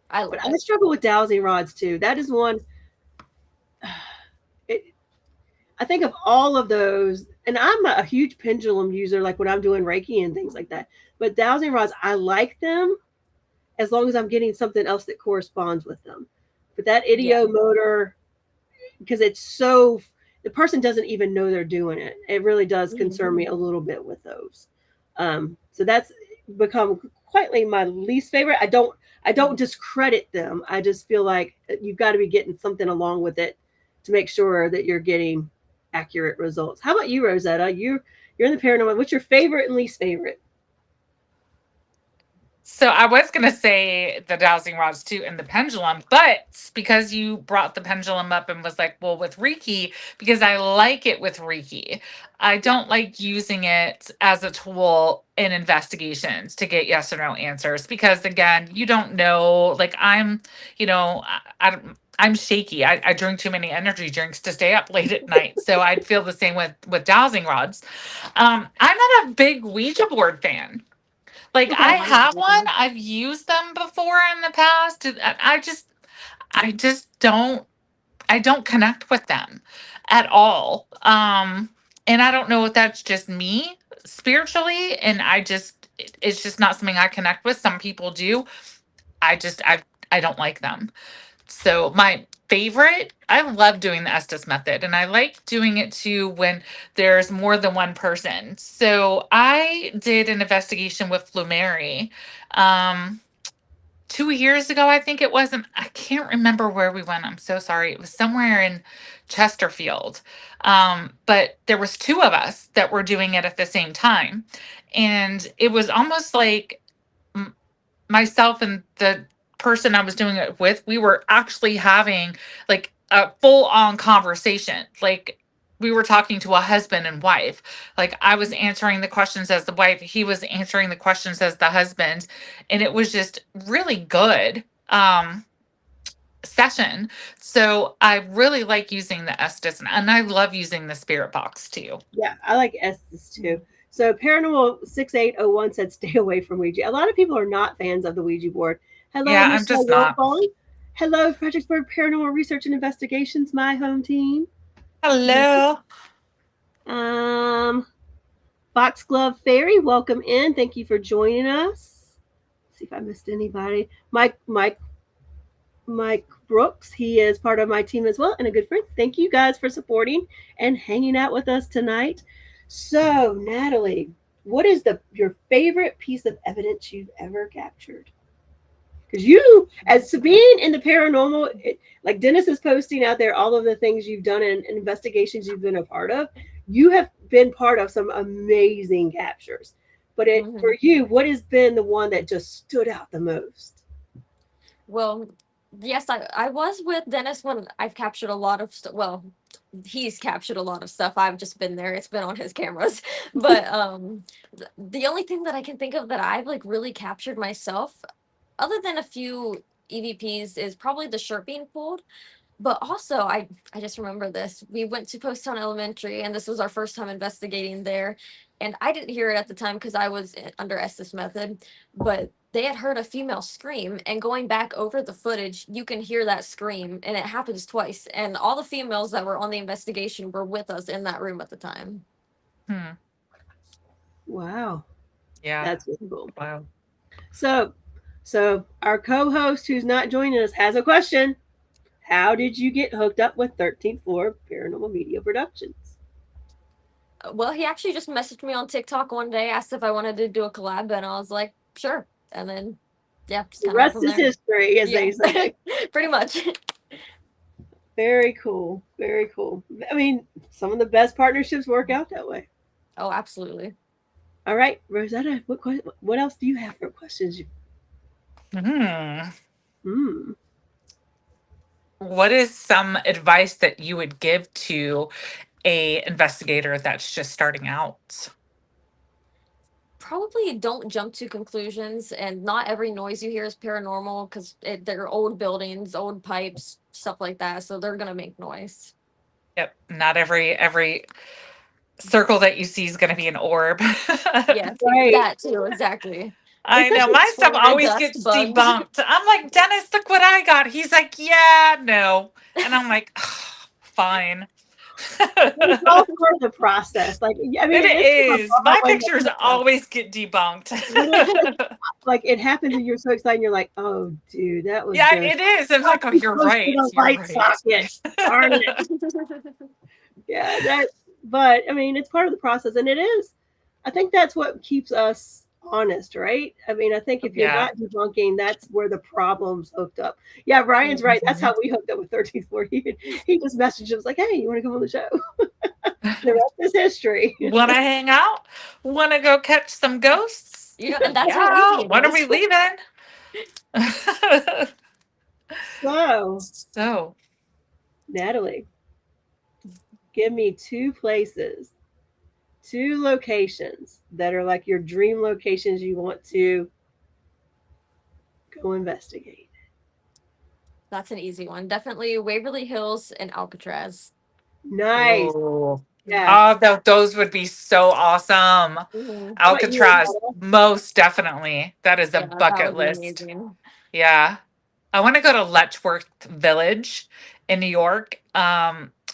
I struggle with dowsing rods too. That is one. I think of all of those, and I'm a huge pendulum user, like when I'm doing Reiki and things like that. But dowsing rods, I like them as long as I'm getting something else that corresponds with them. But that idiomotor, because it's so, the person doesn't even know they're doing it. It really does concern me a little bit with those. So that's become quietly my least favorite. I don't discredit them. I just feel like you've got to be getting something along with it to make sure that you're getting accurate results. How about you, Rosetta? You're in the paranormal. What's your favorite and least favorite? So I was going to say the dowsing rods too and the pendulum, but because you brought the pendulum up and was like, well, with Reiki, because I like it with Reiki, I don't like using it as a tool in investigations to get yes or no answers, because again, you don't know, like I'm shaky. I drink too many energy drinks to stay up late at night. So I'd feel the same with dowsing rods. I'm not a big Ouija board fan. Like I have one. I've used them before in the past. I just don't connect with them at all. And I don't know if that's just me spiritually, and it's just not something I connect with. Some people do. I don't like them. So my favorite, I love doing the Estes method, and I like doing it too when there's more than one person. So I did an investigation with Flumeri 2 years ago, I think it was, and I can't remember where we went. I'm so sorry. It was somewhere in Chesterfield. But there was 2 of us that were doing it at the same time. And it was almost like myself and the person I was doing it with, we were actually having like a full on conversation. Like we were talking to a husband and wife. Like I was answering the questions as the wife, he was answering the questions as the husband. And it was just really good session. So I really like using the Estes, and I love using the spirit box too. Yeah, I like Estes too. So Paranormal 6801 said stay away from Ouija. A lot of people are not fans of the Ouija board. Hello, yeah, I'm just not. Hello, Fredericksburg Paranormal Research and Investigations, my home team. Hello. Foxglove Fairy, welcome in. Thank you for joining us. Let's see if I missed anybody. Mike Brooks, he is part of my team as well and a good friend. Thank you guys for supporting and hanging out with us tonight. So, Natalie, what is your favorite piece of evidence you've ever captured? Because you, as being in the paranormal, like Dennis is posting out there all of the things you've done and investigations you've been a part of, you have been part of some amazing captures. But for you, what has been the one that just stood out the most? Well, yes, I was with Dennis when I've captured a lot of stuff. Well, he's captured a lot of stuff. I've just been there. It's been on his cameras. But the only thing that I can think of that I've like really captured myself, other than a few EVPs is probably the shirt being pulled. But also, I just remember this. We went to Poasttown Elementary, and this was our first time investigating there. And I didn't hear it at the time because I was under Estes method, but they had heard a female scream. And going back over the footage, you can hear that scream, and it happens twice. And all the females that were on the investigation were with us in that room at the time. Wow. Yeah. That's really cool. Wow. So our co-host who's not joining us has a question. How did you get hooked up with 13th Floor Paranormal Media Productions? Well, he actually just messaged me on TikTok one day, asked if I wanted to do a collab, and I was like, sure. And then, yeah, just The kind of rest is history, as they say. Pretty much. Very cool. Very cool. I mean, some of the best partnerships work out that way. Oh, absolutely. All right, Rosetta, what else do you have for questions? What is some advice that you would give to a investigator that's just starting out? Probably don't jump to conclusions, and not every noise you hear is paranormal because they're old buildings, old pipes, stuff like that. So they're gonna make noise. Yep. Not every circle that you see is going to be an orb. Yes, Right. that too, exactly. I know. My stuff Florida always dust gets bugs. debunked. I'm like, Dennis, look what I got. He's like, yeah, no. And I'm like, fine. It's all part of the process. Like, I mean, It is. My pictures always get debunked. Like, it happens and you're so excited. And you're like, oh, dude, that was Yeah, good. it is. I'm like, oh, you're right. You're Light right. socket. Darn it. Yeah, but I mean, it's part of the process, and it is. I think that's what keeps us honest, right? I mean, I think if you're not debunking, that's where the problem's hooked up. Yeah, Ryan's right. That's how we hooked up with 13th Floor. He just messaged us like, "Hey, you want to come on the show?" The rest is history. Want to hang out? Want to go catch some ghosts? You know, and that's how easy it when are is. we leaving? So, Natalie, give me two locations that are like your dream locations you want to go investigate. That's an easy one. Definitely Waverly Hills and Alcatraz. Nice. Ooh. Yeah. Oh, those would be so awesome. Alcatraz, most definitely. That is a bucket list. Amazing. Yeah. I want to go to Letchworth Village in New York.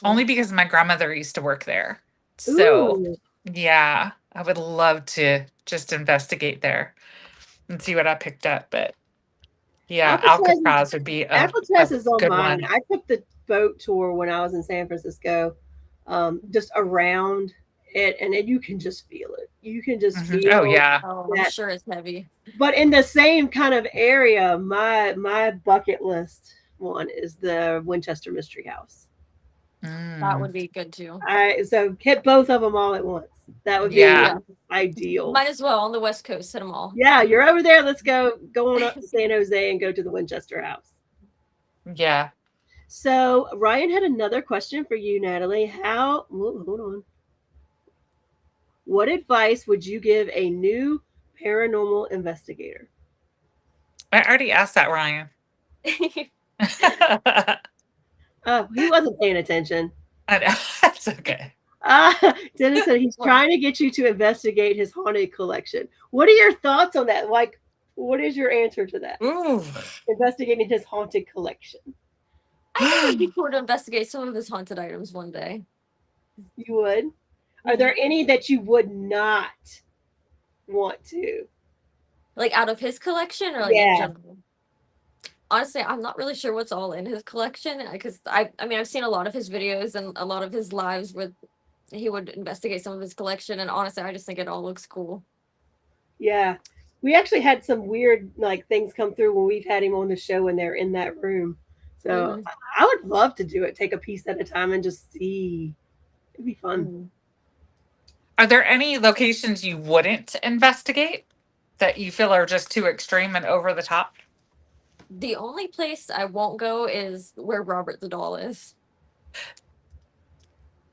Only because my grandmother used to work there. So yeah, I would love to just investigate there and see what I picked up. But yeah, Alcatraz would be Alcatraz is on good mine. one. I took the boat tour when I was in San Francisco, just around it, and then you can just feel it. You can just feel. Oh yeah. Oh, I'm sure it's heavy. But in the same kind of area, my bucket list one is the Winchester Mystery House. That would be good too. So hit both of them all at once. That would be ideal. Might as well on the West Coast, hit them all. Yeah, you're over there. Let's go on up to San Jose and go to the Winchester House. Yeah. So Ryan had another question for you, Natalie. Hold on. What advice would you give a new paranormal investigator? I already asked that, Ryan. He wasn't paying attention. I know. That's okay. Dennis said he's trying to get you to investigate his haunted collection. What are your thoughts on that? Like, what is your answer to that? Ooh. Investigating his haunted collection. I think it'd be cool to investigate some of his haunted items one day. You would? Are there any that you would not want to? Like out of his collection or like in general? Honestly, I'm not really sure what's all in his collection because I mean, I've seen a lot of his videos and a lot of his lives where he would investigate some of his collection, and honestly, I just think it all looks cool. Yeah. We actually had some weird like things come through when we've had him on the show and they're in that room. So I would love to do it, take a piece at a time and just see. It'd be fun. Are there any locations you wouldn't investigate that you feel are just too extreme and over the top? The only place I won't go is where Robert the Doll is.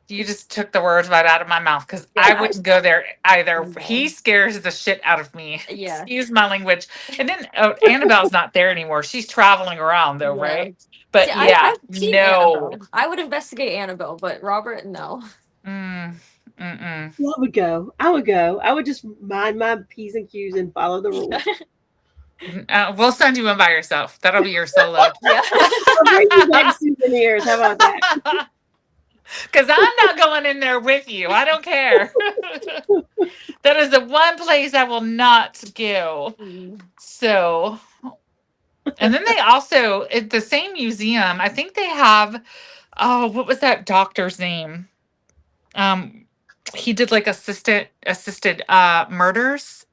You just took the words right out of my mouth because Yeah, I wouldn't go there either. No. He scares the shit out of me. Yeah. Excuse my language. And then Annabelle's not there anymore. She's traveling around though, Yeah. right? See, But yeah, I've seen no. Annabelle. I would investigate Annabelle, but Robert, no. Mm, mm-mm. I would go. I would go. I would just mind my P's and Q's and follow the rules. We'll send you in by yourself. That'll be your solo. Yeah. I'll bring you back souvenirs. How about that? Because I'm not going in there with you. I don't care. That is the one place I will not go. Mm. So, and then they also, at the same museum, I think they have, oh, what was that doctor's name? He did like assisted murders.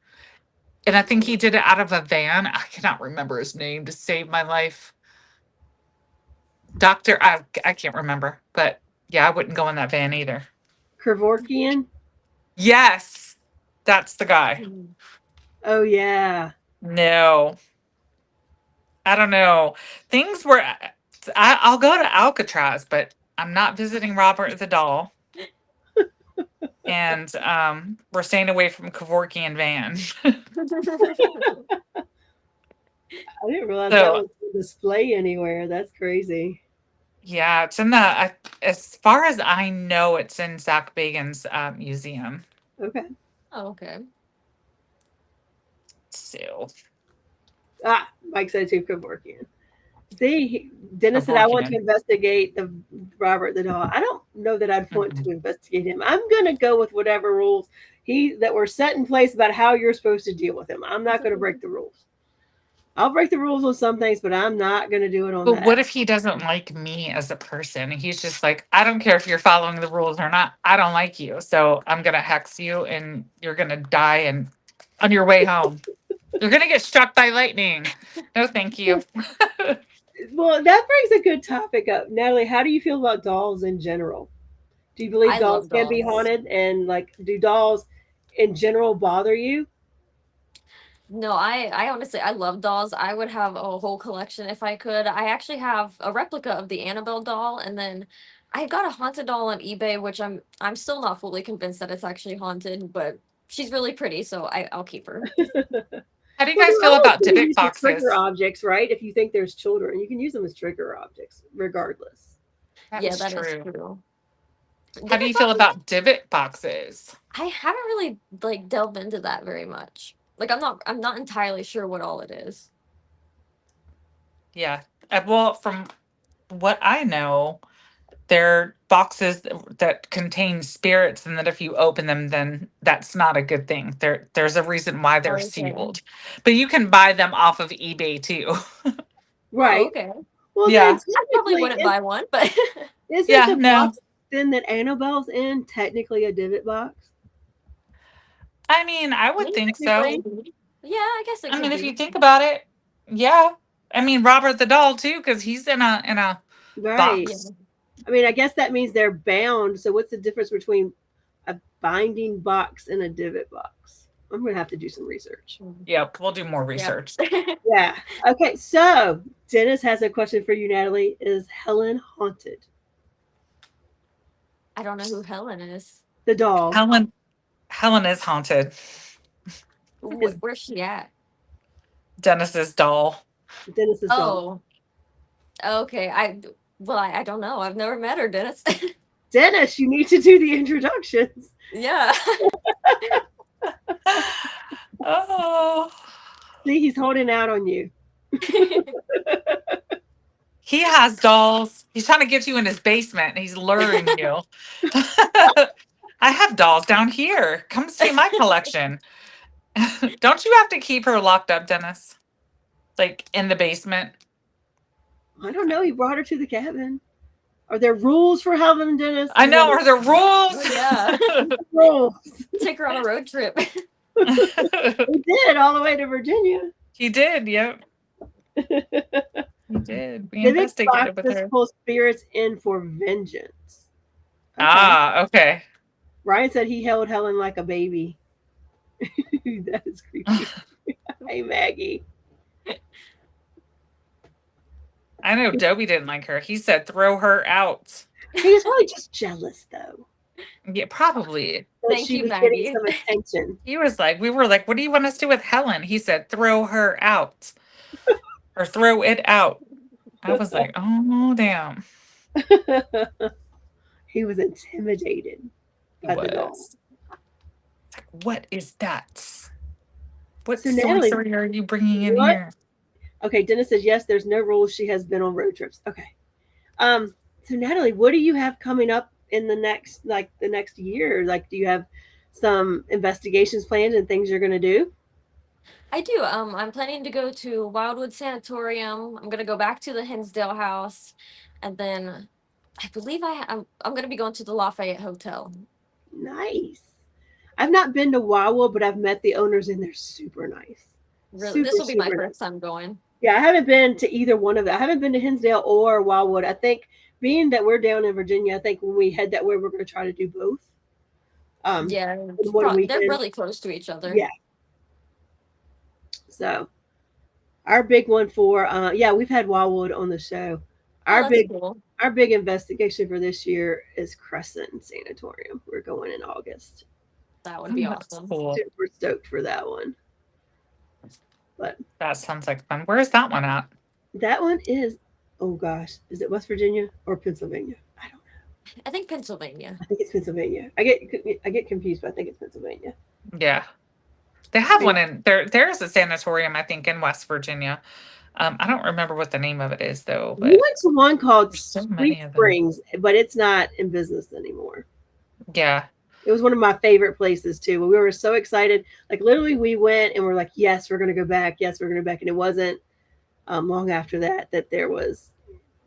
And I think he did it out of a van. I cannot remember his name to save my life. Doctor, I can't remember. But yeah, I wouldn't go in that van either. Kevorkian? Yes, that's the guy. Oh, yeah. No, I don't know. Things were. I'll go to Alcatraz, but I'm not visiting Robert the doll. And we're staying away from Kevorkian van. I didn't realize So- that was on display anywhere. That's crazy. Yeah, it's in the. As far as I know, it's in Zach Bagan's museum. Okay. Oh, okay. So Ah, Mike said too, Kevorkian. See, Dennis said I want to Kevorkian. investigate the Robert the doll. I don't know that I'd want to investigate him. I'm gonna go with whatever rules that were set in place about how you're supposed to deal with him. I'm not gonna break the rules. I'll break the rules on some things, but I'm not gonna do it on But that. what if he doesn't like me as a person? He's just like, I don't care if you're following the rules or not. I don't like you. So I'm going to hex you and you're going to die and on your way home. You're going to get struck by lightning. No, thank you. Well, that brings a good topic up. Natalie, how do you feel about dolls in general? Do you believe I dolls love can be dolls. haunted? And like, do dolls in general bother you? No, I honestly, I love dolls. I would have a whole collection if I could. I actually have a replica of the Annabelle doll, and then I got a haunted doll on eBay, which I'm still not fully convinced that it's actually haunted, but she's really pretty, so I'll keep her. How do you guys feel about You can divot use them as boxes? trigger objects, right? If you think there's children, you can use them as trigger objects, regardless. Yeah, is that is true. true. How do you feel about divot boxes? I haven't really like delved into that very much. Like I'm not entirely sure what all it is. Yeah. Well, from what I know, they're boxes that contain spirits, and that if you open them, then that's not a good thing. There's a reason why they're Okay. sealed. But you can buy them off of eBay too. Right. Oh, okay. Well, Yeah. then I probably technically, wouldn't buy one, but isn't Yeah, the no. box then that Annabelle's in technically a divot box? I mean, I would think so. yeah, I guess it I could mean, if be. you think about it, yeah. I mean, Robert the doll too, because he's in a Right. box. I mean, I guess that means they're bound. So what's the difference between a binding box and a divot box? I'm going to have to do some research. Yep, we'll do more research. Yeah. Okay. So Dennis has a question for you, Natalie. Is Helen haunted? I don't know who Helen is. The doll. Helen is haunted. Where's she at? Dennis's doll. Dennis's doll. Oh, okay. I don't know. I've never met her, Dennis. Dennis, you need to do the introductions. Yeah. Oh. See, he's holding out on you. He has dolls. He's trying to get you in his basement. He's luring you. I have dolls down here. Come see my collection. Don't you have to keep her locked up, Dennis? Like in the basement? I don't know. He brought her to the cabin. Are there rules for Helen, Dennis? I know. Are there rules? Oh, yeah. rules? Take her on a road trip. He did all the way to Virginia. He did. Yep. He did. We Divot investigated with boxes her. pull spirits in for vengeance. Ah, okay. Ryan said he held Helen like a baby. That is creepy. Hey, Maggie. I know Dobie didn't like her. He said, throw her out. He was probably just jealous, though. Yeah, probably. That Thank she you, was getting Maggie. some attention. He was like, we were like, what do you want us to do with Helen? He said, throw her out or throw it out. I was like, oh, damn. He was intimidated He by the doll. was. It's like, what is that? What So, Natalie, sorcery are you bringing in what? here? Okay, Dennis says yes. There's no rules. She has been on road trips. Okay. So Natalie, what do you have coming up in the next year? Like, do you have some investigations planned and things you're going to do? I do. I'm planning to go to Wildwood Sanatorium. I'm gonna go back to the Hinsdale House, and then I believe I'm gonna be going to the Lafayette Hotel. Nice. I've not been to Wildwood, but I've met the owners and they're super nice. Really, this will be my super first time going. Yeah, I haven't been to either one of them. I haven't been to Hinsdale or Wildwood. I think being that we're down in Virginia, I think when we head that way, we're going to try to do both. Yeah, in one they're weekend. really close to each other. Yeah. So our big one for we've had Wildwood on the show. Our big investigation for this year is Crescent Sanatorium. We're going in August. That would be awesome. Cool. Super stoked for that one. But that sounds like fun. Where's that one at? That one is, oh gosh, is it West Virginia or Pennsylvania? I don't know. I think Pennsylvania. I think it's Pennsylvania. I get confused, but I think it's Pennsylvania. Yeah. They have one in there. There's a sanatorium, I think, in West Virginia. I don't remember what the name of it is, though. But we went to one called Sweet Springs, but it's not in business anymore. Yeah. It was one of my favorite places, too. We were so excited. Like, literally, we went and we're like, yes, we're going to go back. Yes, we're going to go back. And it wasn't long after that there was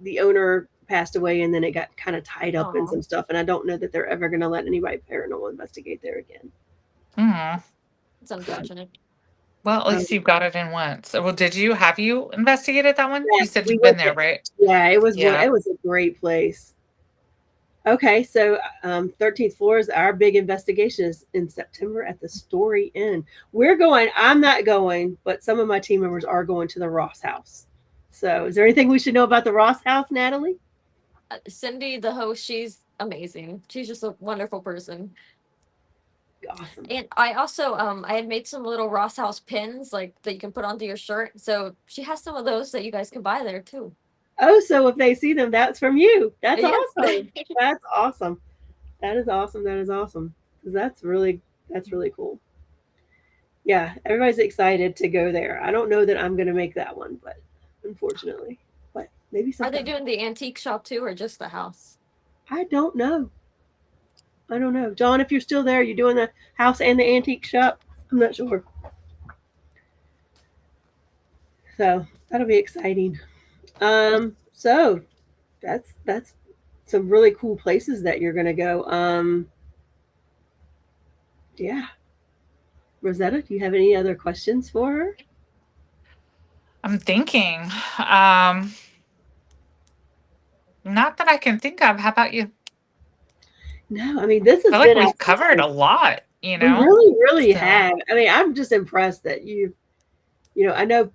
the owner passed away, and then it got kind of tied up in some stuff. And I don't know that they're ever going to let anybody paranormal investigate there again. Mm. It's unfortunate. Well, at least you got it in once. So, well, have you investigated that one? Yeah, you said you've been there, right? Yeah, it was a great place. Okay, so 13th floor is our big investigation is in September at the Story Inn. We're going, I'm not going, but some of my team members are going to the Ross House. So is there anything we should know about the Ross House, Natalie? Cindy, the host, she's amazing. She's just a wonderful person. Awesome. And I also I had made some little Ross House pins like that you can put onto your shirt. So she has some of those that you guys can buy there too. Oh, so if they see them, that's from you. That's Yes. awesome. That's awesome. That is awesome. That is awesome. That's really cool. Yeah, everybody's excited to go there. I don't know that I'm going to make that one, but unfortunately, but maybe Are sometime. they doing the antique shop too, or just the house? I don't know. John, if you're still there, you're doing the house and the antique shop? I'm not sure. So that'll be exciting. So that's some really cool places that you're gonna go. Yeah. Rosetta, do you have any other questions for her? I'm thinking. Not that I can think of. How about you? No, I mean, this has I feel like been we've covered a lot, you know? We really have. I mean, I'm just impressed that I know,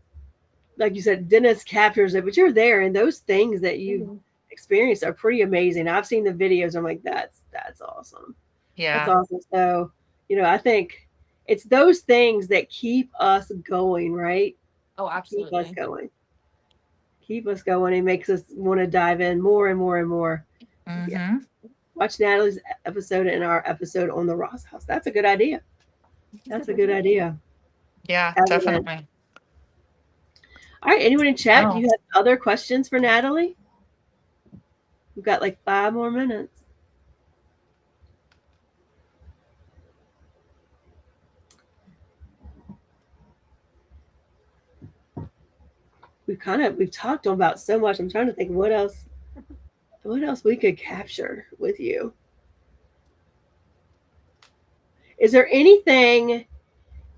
like you said, Dennis captures it, but you're there, and those things that you've experienced are pretty amazing. I've seen the videos. I'm like, that's awesome. Yeah. That's awesome. So, I think it's those things that keep us going, right? Oh, absolutely. Keep us going. It makes us want to dive in more and more and more. Mm-hmm. Yeah. Watch Natalie's episode and our episode on the Ross House. That's a good idea. That's a good idea. Yeah, definitely. All right. Anyone in chat? Do you have other questions for Natalie? We've got like 5 more minutes. We've talked about so much. I'm trying to think what else we could capture with you. Is there anything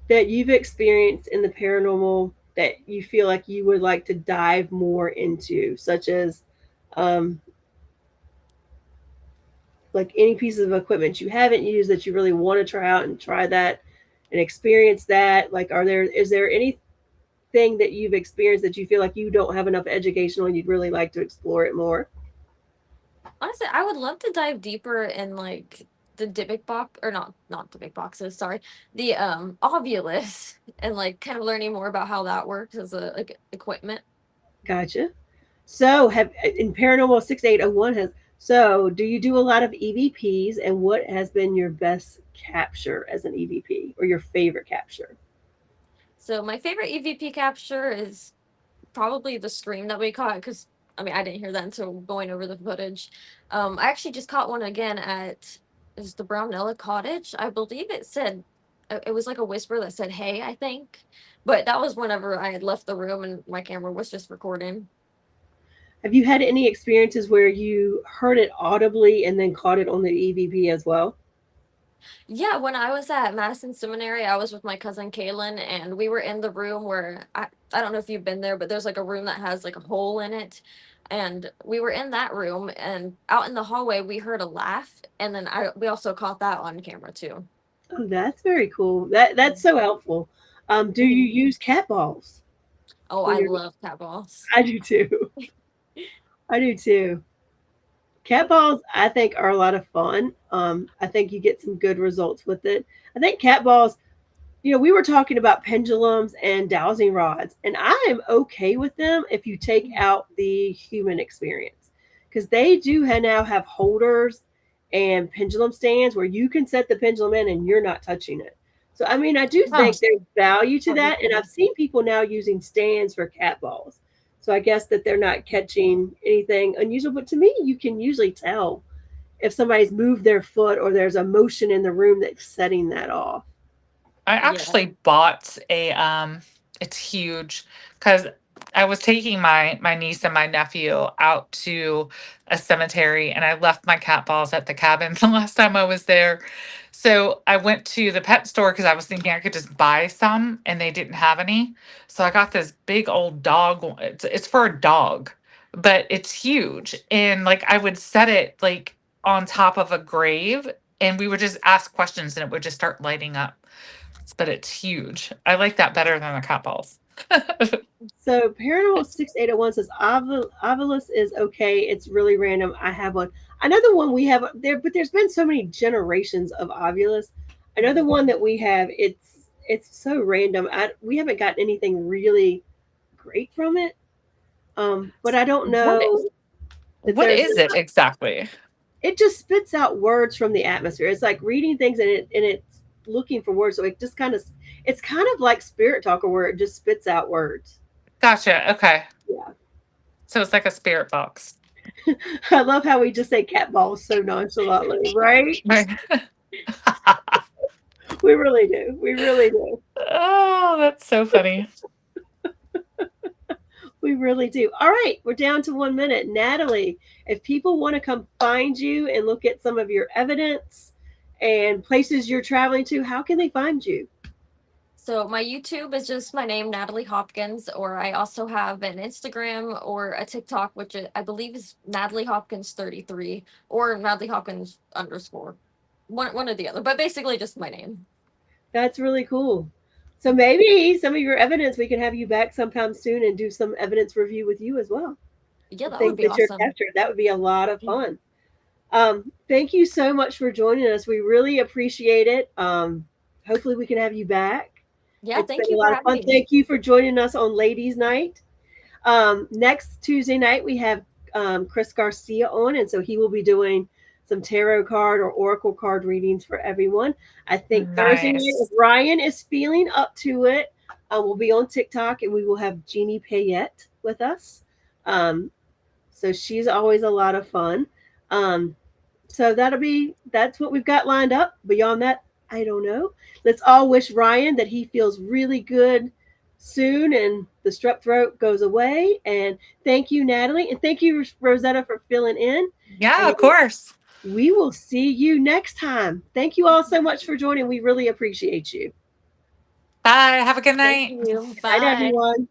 that you've experienced in the paranormal that you feel like you would like to dive more into, such as like any pieces of equipment you haven't used that you really want to try out and try that and experience that? Like, is there anything that you've experienced that you feel like you don't have enough education on, you'd really like to explore it more? Honestly, I would love to dive deeper in like the Dybbuk box, or not Dybbuk boxes, sorry. The Ovulus, and like kind of learning more about how that works as a like equipment. Gotcha. So, have in Paranormal 6801 has so do you do a lot of EVPs, and what has been your best capture as an EVP or your favorite capture? So my favorite EVP capture is probably the scream that we caught, because I mean I didn't hear that until going over the footage. I actually just caught one again at is the Brownella Cottage. I believe it said it was like a whisper that said "Hey," I think, but that was whenever I had left the room and my camera was just recording. Have you had any experiences where you heard it audibly and then caught it on the EVP as well? Yeah, when I was at Madison Seminary, I was with my cousin Kaylin, and we were in the room where I don't know if you've been there, but there's like a room that has like a hole in it. And we were in that room, and out in the hallway we heard a laugh, and then we also caught that on camera too. Oh, that's very cool. That's so helpful. Do you use cat balls? Oh, when I you're- love cat balls. I do too. I do too. Cat balls, I think, are a lot of fun. I think you get some good results with it. I think cat balls, we were talking about pendulums and dowsing rods, and I am okay with them if you take out the human experience, because they do now have holders and pendulum stands where you can set the pendulum in and you're not touching it. So, I mean, I do think there's value to that, and I've seen people now using stands for cat balls. So I guess that they're not catching anything unusual, but to me, you can usually tell if somebody's moved their foot or there's a motion in the room that's setting that off. I actually bought it's huge because I was taking my niece and my nephew out to a cemetery, and I left my cat balls at the cabin the last time I was there. So I went to the pet store because I was thinking I could just buy some, and they didn't have any. So I got this big old dog one. It's for a dog, but it's huge. And like I would set it like on top of a grave, and we would just ask questions and it would just start lighting up. But it's huge. I like that better than the cat balls. So Paranormal 6801 says Ovilus is okay. It's really random. I have one. Another one we have there, but there's been so many generations of Ovilus. Another one that we have, it's so random. We haven't gotten anything really great from it. But I don't know. What is it exactly? It just spits out words from the atmosphere. It's like reading things and it's looking for words. So it just it's kind of like Spirit Talker where it just spits out words. Gotcha. Okay. Yeah. So it's like a spirit box. I love how we just say cat balls so nonchalantly, right? Right. We really do. We really do. Oh, that's so funny. We really do. All right, we're down to 1 minute. Natalie, if people want to come find you and look at some of your evidence and places you're traveling to, how can they find you? So my YouTube is just my name, Natalie Hopkins, or I also have an Instagram or a TikTok, which I believe is Natalie Hopkins 33 or Natalie Hopkins _ one or the other, but basically just my name. That's really cool. So maybe some of your evidence, we can have you back sometime soon and do some evidence review with you as well. Yeah, that would be awesome. That would be a lot of fun. Thank you so much for joining us. We really appreciate it. Hopefully we can have you back. Yeah, It's thank been you a lot for of fun. having me. Thank you for joining us on Ladies Night. Next Tuesday night, we have Chris Garcia on, and so he will be doing some tarot card or oracle card readings for everyone. I think Thursday night, if Ryan is feeling up to it, we'll be on TikTok, and we will have Jeannie Payette with us. So she's always a lot of fun. So that's what we've got lined up. Beyond that, I don't know. Let's all wish Ryan that he feels really good soon and the strep throat goes away. And thank you, Natalie. And thank you, Rosetta, for filling in. Yeah, and of course. We will see you next time. Thank you all so much for joining. We really appreciate you. Bye. Have a good night. Thank you. Good night, everyone.